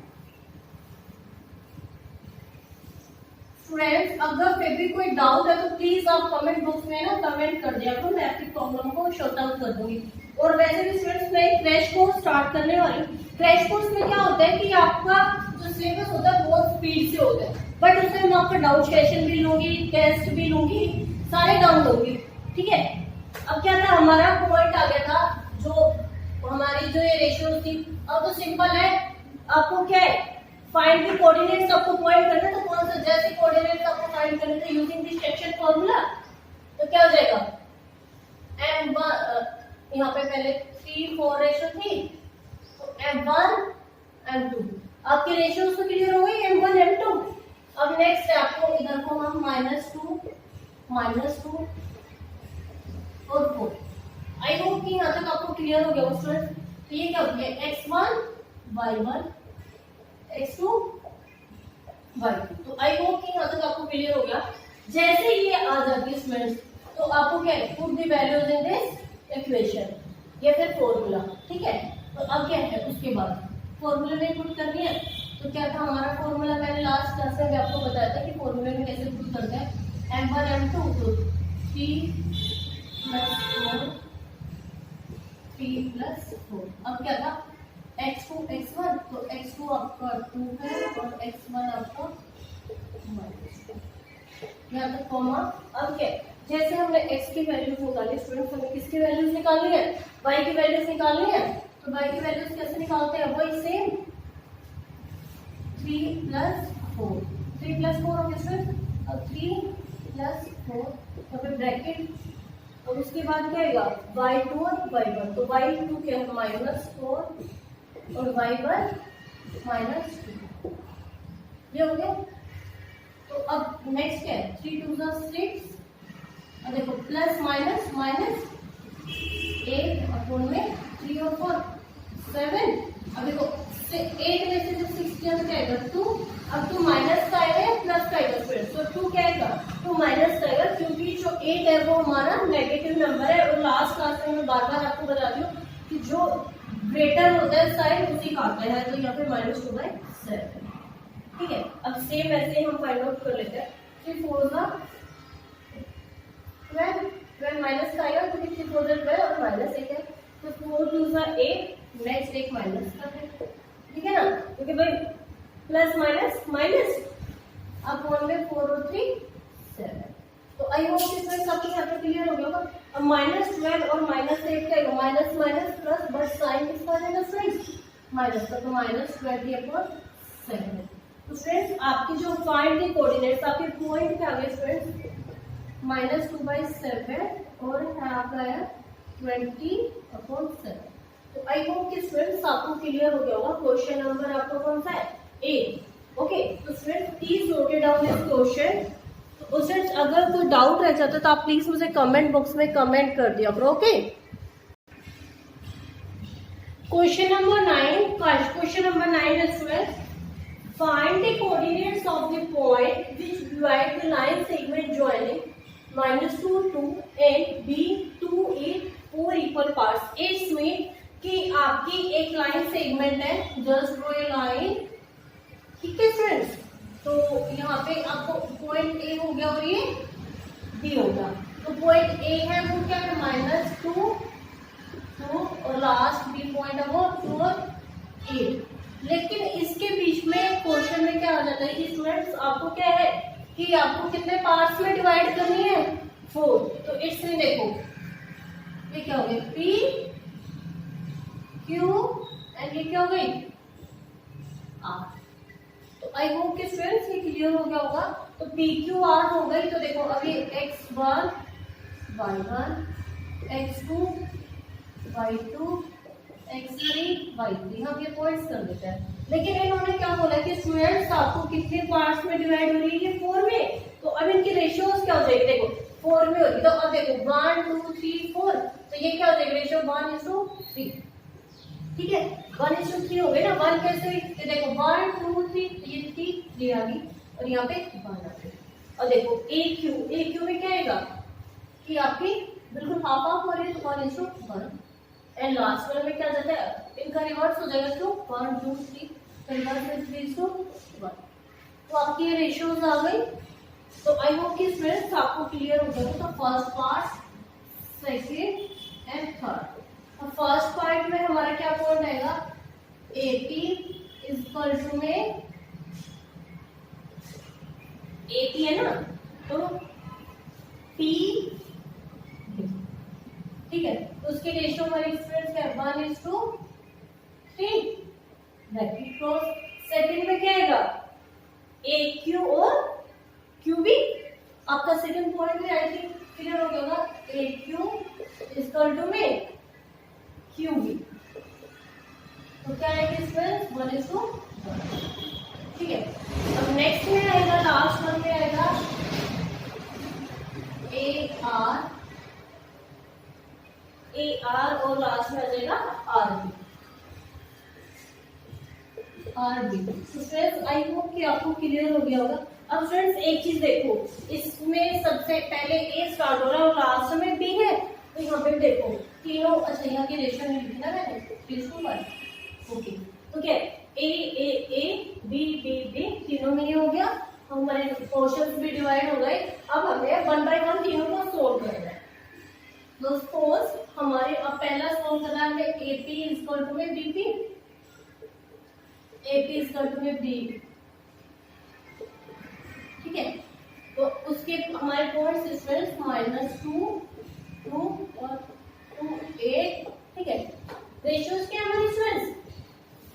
स्टूडेंट्स अगर फिर भी कोई डाउट है तो प्लीज आप कमेंट बॉक्स में ना कमेंट कर दिया करो, मैं आपकी प्रॉब्लम को शॉर्ट आउट कर दूंगी। और वैसे भी स्टूडेंट्स मैं एक क्रैश कोर्स स्टार्ट करने वाली हूँ। क्रैश कोर्स में क्या होता है कि आपका जो सिलेबस होता है बहुत स्पीड से होता है, बट उसमें मैं आपका डाउट सेशन भी लूंगी, टेस्ट भी लूंगी, सारे डाउन लूंगी, ठीक है। अब क्या था हमारा पॉइंट आ गया था, जो हमारी जो ये रेशियो थी, अब तो सिंपल है, आपको क्या है फाइंड द कोऑर्डिनेट्स आपको पॉइंट करना है, तो कौन सा जैसे कोऑर्डिनेट्स आपको फाइंड करने थे यूजिंग दिस सेक्शन फार्मूला, तो क्या हो जाएगा m1 यहाँ पे पहले 3-4 रेशियो थी, तो m1 m2 आपके रेशियोज तो क्लियर हो गई m1 m2। अब नेक्स्ट है आपको इधर को हम -2 और 4। आई होप कि यहाँ तक आपको क्लियर हो गया स्टूडेंट। तो ये क्या हो गया x1 y1 x2 y2। तो आई होप कि यहाँ तक आपको क्लियर हो गया। जैसे ये आ जाती है स्टूडेंट्स, तो आपको क्या है put the values in this equation या फिर फॉर्मूला, ठीक है। तो अब क्या है उसके बाद फॉर्मूला में पुट करनी है। तो क्या था हमारा फॉर्मूला, मैंने लास्ट क्लास में भी आपको बताया था कि फॉर्मूले में कैसे पुट करते हैं। m1 m2 तो 3+4। अब क्या था x2 x1, तो x2 आपका 2 है और x1 आपका -2, यहाँ तक कॉमा। अब क्या जैसे हमने x की वैल्यूज निकाली स्टूडेंट्स, हमें किसकी वैल्यूज निकालनी है, y की वैल्यूज निकालनी है। तो y की वैल्यूज कैसे निकालते हैं, वही सेम 3+4 हो गया स्टूडेंट्स। अब 3+4 यहाँ पे ब्रैकेट, और उसके बाद क्या आएगा y2 और y1। तो y2 क्या है -4 और y1 -2, ये हो गया। तो अब नेक्स्ट क्या है 3 2 6, और देखो प्लस माइनस माइनस 8 अपॉन में 3 और 4 7। अब देखो 8 में से जब 6 क्या आएगा 2। अब 2 माइनस का आएगा या प्लस का आएगा फिर, तो 2 क्या आएगा 2 माइनस का आएगा, क्योंकि जो 8 है वो हमारा नेगेटिव नंबर है। और लास्ट क्लास में मैं बार बार आपको बताती हूँ कि जो ग्रेटर होता है साइन उसी का आता है, तो यहाँ पे -2/7, ठीक है। अब सेम वैसे ही हम फाइंड आउट कर लेते हैं। 3 4 का 12 माइनस का आएगा क्योंकि 3 4 12 और -1 है, तो 4 2 का 8, नेक्स्ट एक माइनस का है, ठीक है ना, क्योंकि भाई प्लस माइनस माइनस अपॉन में 4 और 3 7। तो आई होप कि फ्रेंड्स आपको यहाँ पे क्लियर हो गया होगा। अब -12 और -8 का minus minus plus, but sign किसका आ जाएगा फ्रेंड्स माइनस का, तो -20/7। तो फ्रेंड्स आपकी जो फाइंड द कोऑर्डिनेट्स आपके पॉइंट पे आ गए फ्रेंड्स -2/7 और है आपका है 20/7। तो आई होप कि स्टूडेंट्स आपको क्लियर हो गया होगा। क्वेश्चन नंबर आपका कौन सा है 8। ओके, तो students please note it down this question. तो स्टूडेंट्स अगर कोई डाउट रह जाता है तो आप प्लीज मुझे कमेंट बॉक्स में कमेंट कर दिया करो, okay. Question number 9 is students find the coordinates of the point which divide the line segment joining -2 2 and B 2 8 4 equal parts। इसमें कि आपकी एक लाइन सेगमेंट है, जस्ट ड्रॉ ए लाइन, ठीक है फ्रेंड्स। तो यहाँ पे आपको पॉइंट ए हो गया और ये बी होगा। तो पॉइंट ए है वो क्या है -2 2 और लास्ट बी पॉइंट है वो 4 8। लेकिन इसके बीच में क्वेश्चन में क्या आ जाता है कि स्टूडेंट्स आपको क्या है कि आपको कितने पार्ट्स में डिवाइड करनी है 4। तो इसमें देखो ये क्या हो गया P Q एंड ये क्या हो गई R। तो आई होप कि स्टूडेंट्स ये क्लियर हो गया होगा। तो P Q R हो गई। तो देखो अभी x1 y1 x2 y2 x3 y3 हम ये पॉइंट्स कर देते हैं। लेकिन इन्होंने क्या बोला कि स्टूडेंट्स आपको कितने पार्ट्स में डिवाइड हो रही है 4 में। तो अब इनकी रेशियोज क्या हो जाएगी, देखो 4 में होगी। तो अब देखो 1 2 3 4, तो ये क्या हो जाएगा रेशियो 1:3। ठीक है, 1:3 हो गए ना। 1 कैसे हुई? ये देखो 1 2 3, तो ये 3 आ गई और यहाँ पे 1 आ गई। और देखो AQ में क्या आएगा कि आपकी बिल्कुल हाफ हाफ हो रही है, तो 1:1। एंड लास्ट वाले में क्या जाता है, इनका रिवर्स हो जाएगा, तो 1 2 3, रिवर्स में 3:1। तो आपकी ये रेशियोज आ गई। तो आई होप कि स्टूडेंट्स आपको क्लियर हो गया। तो first part, second and third. और फर्स्ट पार्ट में हमारा क्या पॉइंट आएगा, AP इज इक्वल टू में AP है ना, तो P, ठीक है, तो उसके रेशियो हमारे स्टूडेंट्स क्या है 1:3। Bracket close. सेकंड में क्या आएगा AQ और QB। आपका सेकंड पॉइंट में आई थिंक क्लियर हो गया होगा, AQ इक्वल टू में QB। तो क्या आएगा स्टूडेंट्स 1:1। ठीक है, अब नेक्स्ट में आएगा, लास्ट वन में आएगा AR और लास्ट में आ जाएगा RB। तो फ्रेंड्स आई होप कि आपको क्लियर हो गया होगा। अब फ्रेंड्स एक चीज देखो, इसमें सबसे पहले A स्टार्ट हो रहा है और लास्ट में B है। तो यहाँ पे देखो तीनों, अच्छा यहाँ की रेशियो नहीं लिखी ना मैंने, 3:1। ओके, तो क्या A B तीनों में ये हो गया। हमारे पोर्शंस भी डिवाइड हो गए। अब हमें 1 बाय 1 तीनों को सोल्व करना है। तो सपोज हमारे अब पहला सोल्व करना है हमें AP इक्वल टू में BP, AP इक्वल टू में B। ठीक है, तो उसके हमारे पॉइंट्स स्टूडेंट्स -2 2 और 2 8। ठीक है, रेशियोज क्या हमारे स्टूडेंट्स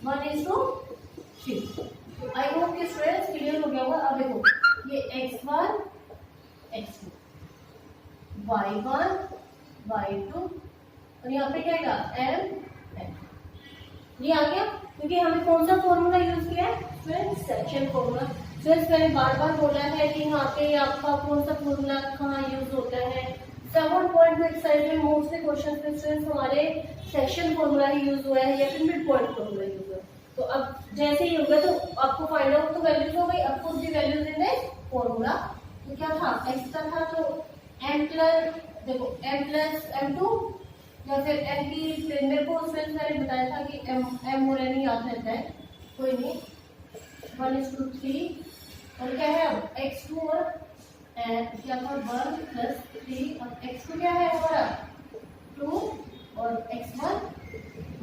1:3। आई होप कि स्टूडेंट्स क्लियर हो गया होगा। अब देखो ये x1 x2 y1 y2 और यहाँ पे क्या आएगा m। ये आ गया क्योंकि हमने कौन सा फॉर्मूला यूज किया है स्टूडेंट्स, सेक्शन फॉर्मूला। स्टूडेंट्स मैंने बार बार बोला है कि यहाँ पे आपका कौन सा फॉर्मूला कहाँ यूज होता है। 7.2 एक्सरसाइज में मोस्टली क्वेश्चन में स्टूडेंट्स हमारे सेक्शन फॉर्मूला ही यूज हुआ है या फिर मिड पॉइंट फॉर्मूला यूज हुआ है। तो अब जैसे ही होगा तो आपको फाइंड आउट तो वैल्यूज हो गई, आपको the values in the formula. तो क्या था x का था, तो m प्लस, देखो m प्लस m2 या फिर m की, मेरे को उसमें मैंने बताया था कि m और n याद रहता है, कोई नहीं, 1:3। और क्या है अब x2 और क्या था 1 + 3। अब x2 क्या है हमारा 2 और x1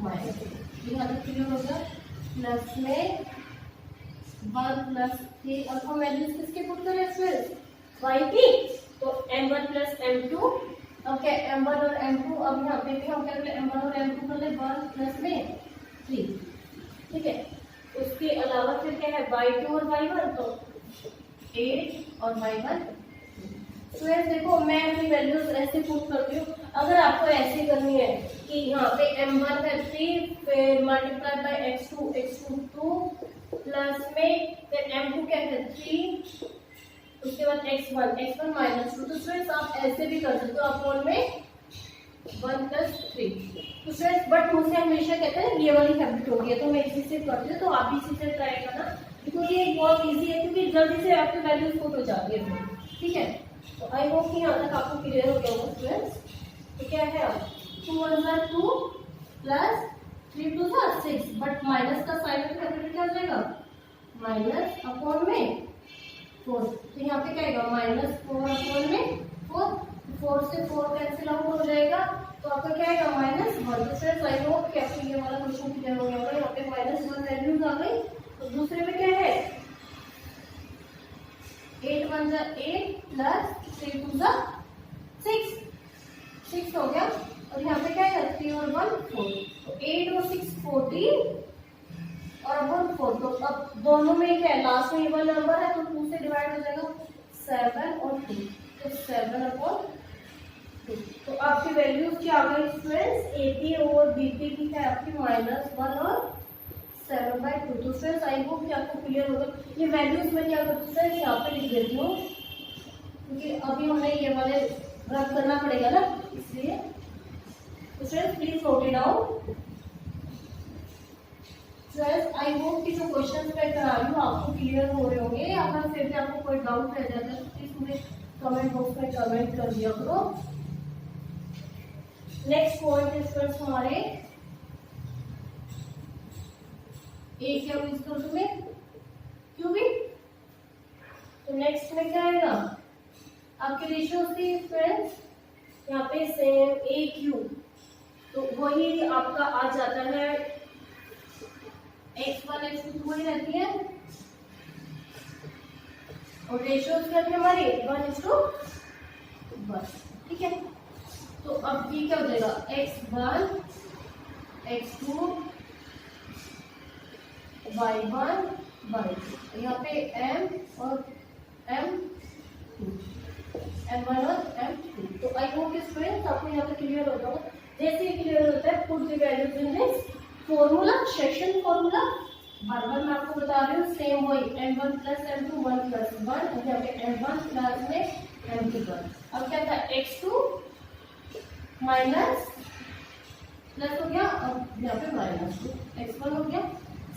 -3। यहाँ तक क्लियर होगा। प्लस में 1 + 3। अब हम वैल्यूज किसके पुट करें इसमें y की, तो m1 + m2। अब क्या m1 और m2, अब यहाँ पे भी हम क्या करें m1 और m2 कर ले 1 + 3। ठीक है, उसके अलावा फिर क्या है y2 और y1, तो 8 और y1। तो ऐसे देखो मैं अपनी वैल्यूज ऐसे पुट करती हूँ। अगर आपको ऐसे करनी है कि यहाँ पे m1 है 3, फिर मल्टीप्लाई बाय x2 2 प्लस में फिर m2 क्या है 3, उसके बाद x1 -2। तो स्टूडेंट्स आप ऐसे भी कर सकते हो, आप में 1 + 3। तो स्टूडेंट्स बट मुझसे हमेशा कहते हैं ये वाली हैबिट होगी है, तो मैं इसी से करती हूँ। तो आप इसी से ट्राई करना, बिकॉज ये बहुत ईजी है, क्योंकि जल्दी से आपकी वैल्यूज पुट हो जाती है। ठीक है, तो आई होप कि यहाँ तक आपको क्लियर हो गया होगा स्टूडेंट्स। तो क्या है अब 2 × 1 2 प्लस 3 × 2 6, बट माइनस का साइन में कैपिटल क्या हो जाएगा -अपॉन में 4। तो यहाँ पे क्या आएगा -4 में 4, 4 से 4 कैंसिल आउट हो जाएगा, तो आपका क्या आएगा -1। तो फिर आई होप कि आपको ये वाला क्वेश्चन क्लियर हो गया होगा। यहाँ पे -1 वैल्यूज आ गई। तो दूसरे में क्या है 8 × 1 = 8 प्लस 3 × 2 = 6 हो गया। और यहाँ पे क्या है 3 और 1 4, तो 8 और 6 14 और 1 4। तो अब दोनों में क्या है लास्ट में ये वाला नंबर है, तो 2 से डिवाइड हो जाएगा 7 और 2, तो 7/2। तो आपकी वैल्यूज क्या आ गई स्टूडेंट्स, AP और BP की है आपकी -1 और 7/2। तो फ्रेंड्स आई होप कि आपको क्लियर होगा। ये वैल्यूज मैं क्या करती हूँ यहाँ पे लिख देती हूँ, क्योंकि अभी हमें ये वाले रब करना पड़ेगा ना, इसलिए students please note it down. Students I hope कि जो क्वेश्चन मैं करा रही हूँ आपको क्लियर हो रहे होंगे। अगर फिर भी आपको कोई डाउट रह जाता है तो प्लीज मुझे कमेंट बॉक्स में कमेंट कर दिया करो। नेक्स्ट पॉइंट है स्टूडेंट्स हमारे ए क्या यूज कर दूं मैं क्यूबिक, तो नेक्स्ट में क्या आएगा आपके रेशियो थी फ्रेंड्स, यहाँ पे सेम ए क्यू, तो वही आपका आ जाता है x1 x2 तो वही रहती है और रेशियो क्या थी हमारी 1:1, ठीक है। तो अब ये क्या हो जाएगा x1 x2 y1 y2, यहाँ पे m और m2 m1 और m2। तो आई होप स्टूडेंट्स आपको यहाँ पे क्लियर होता होगा। जैसे ही क्लियर होता है put the values in this formula, section formula बार बार मैं आपको बता रही हूँ, सेम वही m1 प्लस m2 1 प्लस 1, यहाँ पे m1 प्लस में m2 1। अब क्या था x2 माइनस प्लस हो गया, अब यहाँ पे -2 x1 हो गया,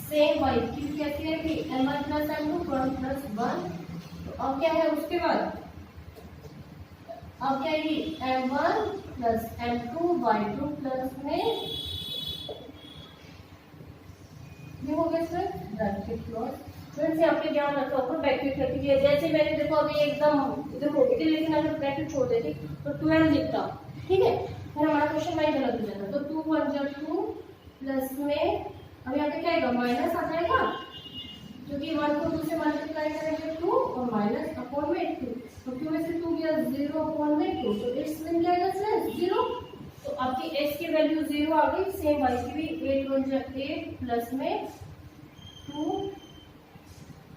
सेम वाई की कैसी है कि m1 प्लस m2 1 प्लस 1। तो अब क्या है उसके बाद अब क्या है m1 plus m2 y2 plus में ये हो गया सर ब्रैकेट क्लोज। फ्रेंड्स यहाँ पे ध्यान रखो आपको ब्रैकेट रखी है, जैसे मैंने देखो अभी एकदम इधर हो गई थी, लेकिन अगर ब्रैकेट छोड़ देती तो 12 लिखता, ठीक है, फिर हमारा क्वेश्चन वही गलत हो जाता। तो 2 1 जा 2 प्लस में अब यहाँ पे क्या आएगा माइनस आ जाएगा, क्योंकि 1 को 2 से मल्टीप्लाई करेंगे 2 और माइनस अपॉन में 2, तो 2 में से 2 गया 0 अपॉन में 2, तो इट्स मीन क्या आएगा सर 0। तो आपकी x की वैल्यू 0 आ गई, सेम y की भी 8 1 जा 8 प्लस में 2,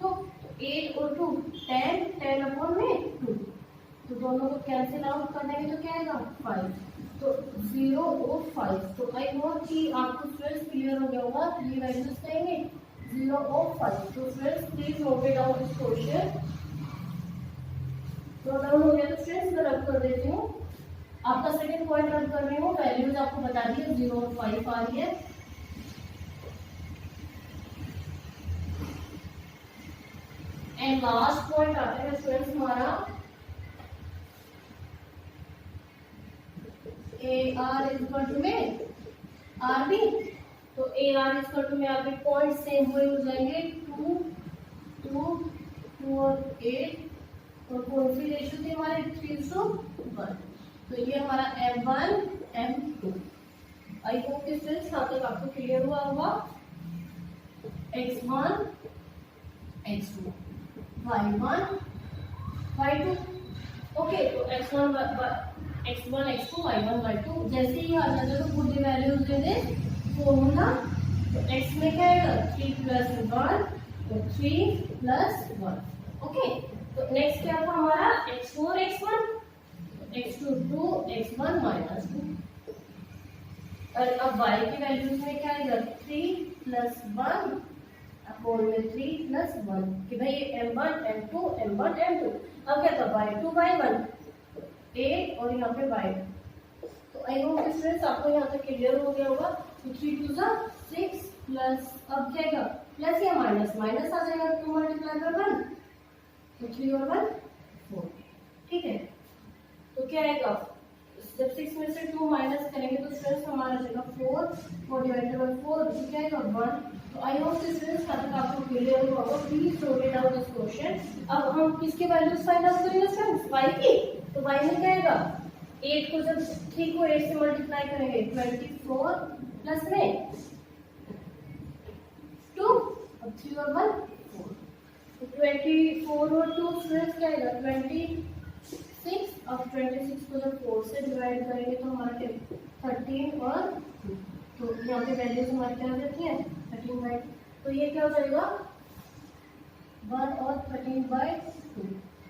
तो 8 और 2 10 10 अपॉन में 2, तो दोनों को कैंसिल आउट कर देंगे तो क्या आएगा 5, तो 0 और 5। तो आई होप कि आपको स्टूडेंट्स क्लियर हो गया होगा, ये वैल्यूज देंगे 0 और 5। तो students please note it down this question. Note down हो गया तो स्टूडेंट्स मैं रब कर देती हूँ, आपका सेकंड पॉइंट रब कर रही हूँ, वैल्यूज आपको बता दी है 0 और 5 आ रही है। एंड लास्ट पॉइंट आता है स्टूडेंट्स हमारा AR इक्वल टू में RB, तो AR इक्वल टू में RB पॉइंट सेम हुए हो जाएंगे 2 2 2 और 8, और कौन सी रेशियो थी हमारे 3:1, तो ये हमारा m1 m2। आई होप कि स्टूडेंट्स यहाँ तक आपको क्लियर हुआ होगा। x1 x2 y1 y2, okay, तो x1 x2 y1 y2 जैसे ही आ जाता है तो put the values they they formula. तो x में क्या आएगा 3 प्लस 1, तो 3 प्लस 1, ओके। तो नेक्स्ट क्या था हमारा x4 x1 x2 2 x1 -2, और अब y की वैल्यूज में क्या आएगा 3 प्लस 1 अपॉन में 3 प्लस 1, कि भाई m1 m2 m1 m2। अब क्या था y2 y1 8 और यहाँ पे y2। तो आई होप स्टूडेंट्स आपको यहाँ तक क्लियर हो गया होगा। तो 3 2 6 प्लस अब क्या आएगा प्लस या माइनस, माइनस आ जाएगा 2 मल्टीप्लाई बाय 1, तो 3 और 1 4, ठीक है। तो क्या आएगा जब 6 में से 2 माइनस करेंगे तो स्टूडेंट्स हमारा जाएगा 4 डिवाइडेड बाय 4, तो क्या आएगा 1। तो आई होप स्टूडेंट्स यहाँ तक आपको क्लियर हुआ होगा। Please note it down this question. अब हम किसके वैल्यूज फाइंड आउट करेंगे स्टूडेंट्स y की, तो y में क्या आएगा 8 को जब 3 को 8 से मल्टीप्लाई करेंगे 24 प्लस में 2 और 3 और 1 4, तो 24 और 2 स्टूडेंट्स क्या आएगा 26। अब 26 को जब 4 से डिवाइड करेंगे तो हमारा 13 और 2, तो यहाँ पे वैल्यूज हमारी क्या हो जाती है 13/2, तो ये क्या हो जाएगा 1 और 13/2।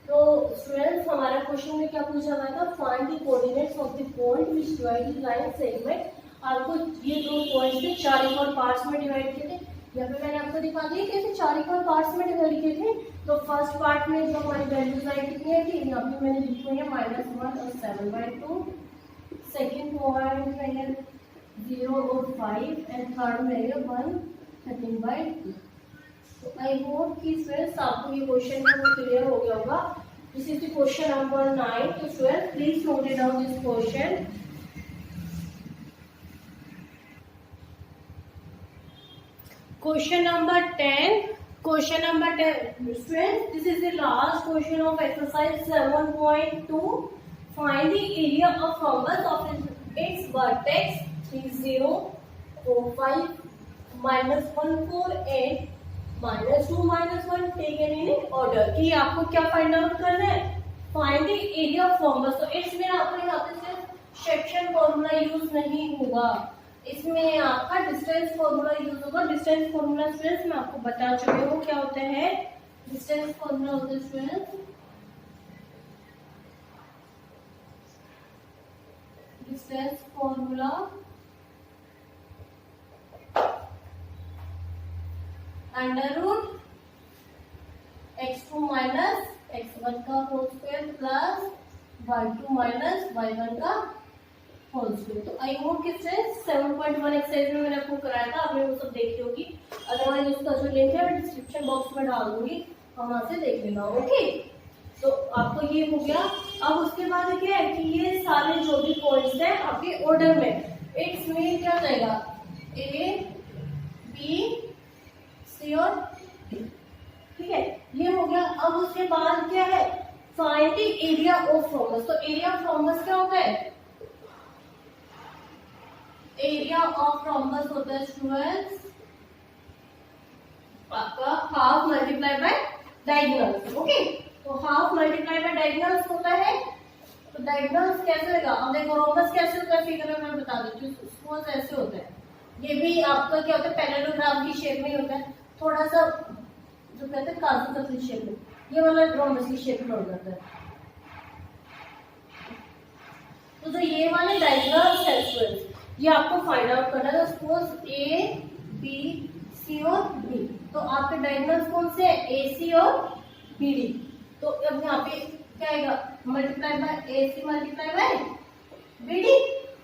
तो स्टूडेंट्स हमारा क्वेश्चन में क्या पूछा गया था, find the coordinates of the point which divide the line segment. आपको ये दो पॉइंट्स थे 4 इक्वल पार्ट्स में डिवाइड किए थे, यहाँ पे मैंने आपको दिखा दिया कैसे 4 इक्वल पार्ट्स में डिवाइड किए थे। तो फर्स्ट पार्ट में जो हमारी वैल्यूज आई कितनी है कि यहाँ पे मैंने लिखी हुई है -1 और 7/2, सेकेंड पॉइंट है 0 और 5 एंड थर्ड में है 1 13/2। तो आई होप कि स्टूडेंट्स आपको ये क्वेश्चन है वो क्लियर हो गया होगा। This is the question number 9। तो students please note it down this question. Question number 10. Question number 10. Students, this is the last question of exercise 7.2. Find the area of rhombus of its vertex 3, 0, 4, 5, -1, 4, 8, -2, -1 taken in order। कि आपको क्या find out करना है? Find the area of rhombus. तो इसमें आपको यहाँ पे सिर्फ सेक्शन फॉर्मूला यूज नहीं होगा, इसमें आपका डिस्टेंस फॉर्मूला यूज होगा। डिस्टेंस फॉर्मूला स्टूडेंट्स मैं आपको बता चुकी हूँ क्या होता है। डिस्टेंस फॉर्मूला होता है students, distance formula √(x2 - x1) का whole square plus y2 - y1 का होल स्क्वायर। तो आई होप कि 7.1 एक्सरसाइज में मैंने आपको कराया था, आपने वो सब देखी होगी। अदरवाइज उसका जो लिंक है मैं डिस्क्रिप्शन बॉक्स में डाल दूंगी, वहां से देख लेना। ओके, तो आपको ये हो गया। अब उसके बाद क्या है कि ये सारे जो भी पॉइंट्स हैं आपके ऑर्डर में, इट्स में क्या जाएगा A, B, C और D। ठीक है, ये हो गया। अब उसके बाद क्या है, find the area of rhombus. तो एरिया ऑफ रhombus क्या होता है? एरिया ऑफ रhombus होता है स्टूडेंट्स आपका half multiply by diagonals. Okay, तो हाफ मल्टीप्लाई बाय डायगोनल्स होता है। तो डायगोनल्स कैसे होगा? अब देखो rhombus कैसे होता है फिगर में मैं बता देती हूँ। सपोज ऐसे होता है, ये भी आपका क्या होता है पैरेललोग्राम की शेप में होता है, थोड़ा सा जो कहते हैं काजू कतली शेप में, ये वाला rhombus की शेप में हो जाता है। तो जो ये वाले डायगोनल्स है स्टूडेंट्स, ये आपको फाइंड आउट करना है। सपोज A, B, C और D, तो आपके डायगोनल्स कौन से हैं? AC और BD। तो अब यहाँ पे क्या आएगा? Multiply by AC multiply by BD।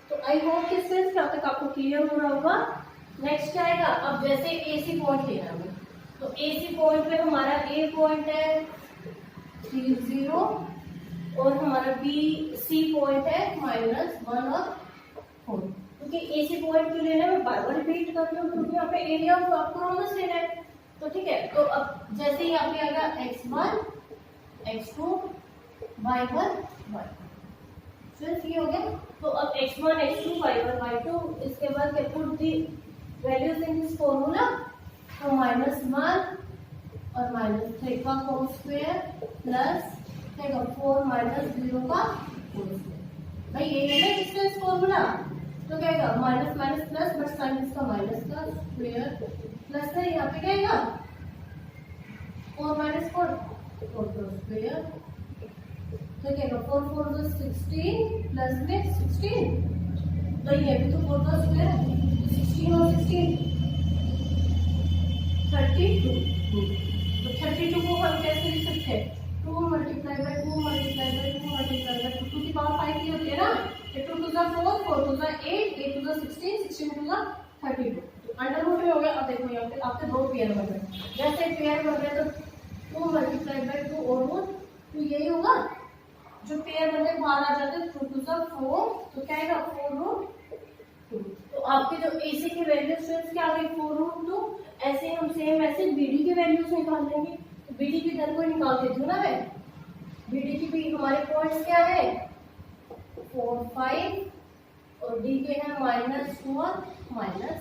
तो आई होप कि स्टूडेंट्स क्या तक आपको क्लियर हो रहा होगा। नेक्स्ट क्या आएगा? अब जैसे AC पॉइंट लेना है, तो AC पॉइंट पे हमारा A पॉइंट है 3, 0 और हमारा C पॉइंट है -1 और 4। क्योंकि AC पॉइंट क्यों लेना है मैं बार बार रिपीट कर रही हूँ, क्योंकि यहाँ पे एरिया ऑफ आपको रhombus लेना है। तो ठीक है, तो अब जैसे ही यहाँ पे आएगा x1, x2, y1, y2, सिर्फ ये हो गया। तो अब x1, x2, y1, y2, इसके बाद put the values in this formula. तो -1 और -3 का होल स्क्वायर प्लस 4 - 0 का होल स्क्वायर। भाई ये है ना डिस्टेंस फॉर्मूला। तो क्या आएगा? Minus minus plus, but sign इसका माइनस का स्क्वायर प्लस है, यहाँ पे क्या आएगा 4 - 4 4 का स्क्वायर। तो क्या आएगा 4 4 तो 16 प्लस में 16, तो ये भी तो 4 का स्क्वायर है, 16 और 16 32। तो 32 को हम कैसे लिख सकते हैं? 2 multiply by 2 multiply by 2 multiply by 2 की पावर 5 की होती है ना। 2 to the 4, 4 to the 8, 8 to the 16, 16 to the 32। तो अंडर रूट में हो गया। अब देखो यहाँ पे आपके दो पेयर बन गए। जैसे पेयर बन गए तो 2 मल्टीप्लाई बाय 2 और रूट 2 यही होगा। जो पेयर बन गए बाहर आ जाते हैं 2 to the 4, तो क्या आएगा 4√2। तो आपके जो AC की वैल्यूज क्या आ गई 4√2। ऐसे हम सेम ऐसे BD की वैल्यूज निकाल लेंगे। तो BD की दर को निकाल देती हूँ ना मैं। BD की भी हमारे पॉइंट्स क्या है 4, 5 और D के हैं -2 और -1।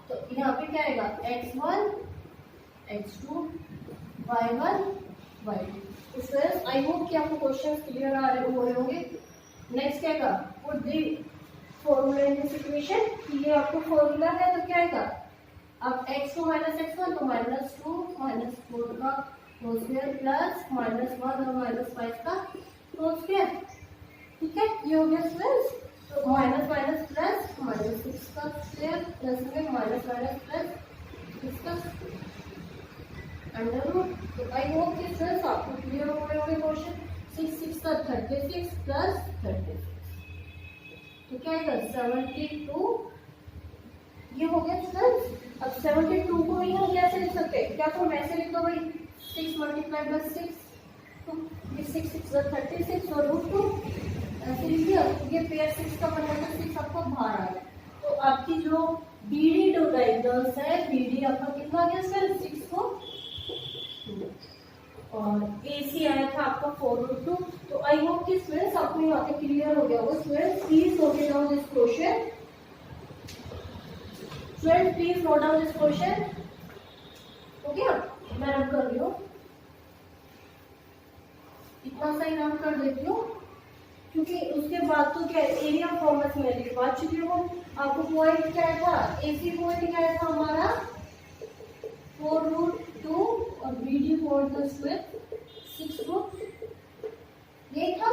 तो यहाँ पे क्या आएगा x1, x2, y1, y2। Students I hope कि आपको क्वेश्चंस क्लियर आ रहे हो रहे होंगे। नेक्स्ट क्या आएगा? Put the formula in this equation. ये आपको फॉर्मूला है तो क्या आएगा? अब x2 - x1 तो -2 -4 का होल स्क्वायर प्लस -1 और -5 का होल स्क्वायर। ठीक है, ये हो गया स्टूडेंट्स। तो माइनस माइनस प्लस -6 का स्क्वायर प्लस में माइनस माइनस प्लस 6 का अंडर रूट। तो आई होप कि स्टूडेंट्स आपको क्लियर हो गए होंगे क्वेश्चन। 6 6 का 36 प्लस 36 तो क्या आएगा 72 ये हो गया स्टूडेंट्स। अब 72 को ही हम कैसे लिख सकते हैं, क्या तुम ऐसे लिख दो भाई 6 मल्टीप्लाई बाय 6 तो ये 6 6 36 और रूट 2 ऐसे लिख दिया। ये पेयर 6 का बना था 6 आपको बाहर आ गया तो आपकी जो BD टू डायगोनल्स है BD आपका कितना आ गया सर 6 को 2 और AC आया था आपका 4√2। तो आई होप कि स्टूडेंट्स आपको यहाँ पे क्लियर हो गया होगा। Students please note down this question. Students please note down this question. हो गया, मैं रब कर रही हूँ, इतना सा ही नोट कर देती हूँ क्योंकि उसके बाद तो क्या एरिया फॉर्मेट में लिखवा चुकी हूँ। आपको पॉइंट क्या था, AC पॉइंट क्या था हमारा 4√2 और BD पॉइंट था स्क्वायर 6 ये था।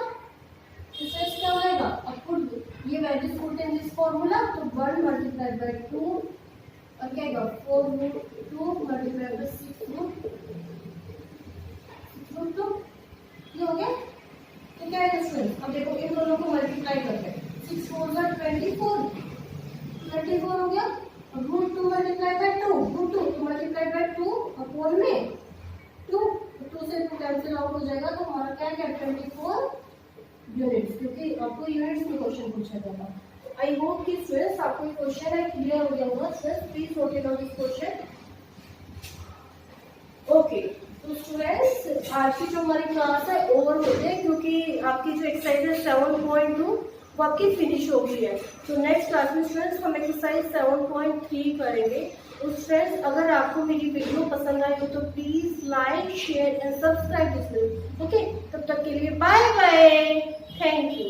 इससे क्या होगा, अब पुट ये values put in this formula तो 1 मल्टीप्लाई बाय 2 और क्या आएगा 4√2 मल्टीप्लाई बाय 6√2 ये हो गया। तो क्या है स्टूडेंट, अब देखो इन दोनों को मल्टीप्लाई करते हैं 6 4 24 हो गया और √2 multiply by 2 √2 multiply by 2 upon में 2 से 2 कैंसिल आउट हो जाएगा तो हमारा क्या क्या 24 यूनिट्स क्योंकि आपको यूनिट्स में क्वेश्चन पूछा जाएगा। आई होप कि स्टूडेंट्स आपको ये क्वेश्चन है क्लियर हो गया होगा। Students please note down this question. Okay तो स्टूडेंट्स आज की जो हमारी क्लास है ओवर हो गई क्योंकि आपकी जो एक्सरसाइज है 7.2 वो आपकी फिनिश हो गई है। तो नेक्स्ट क्लास में स्टूडेंट्स हम एक्सरसाइज 7.3 करेंगे। तो स्टूडेंट्स अगर आपको मेरी वीडियो पसंद आई हो तो please like share and subscribe this video. Okay तब तक के लिए बाय बाय, थैंक यू।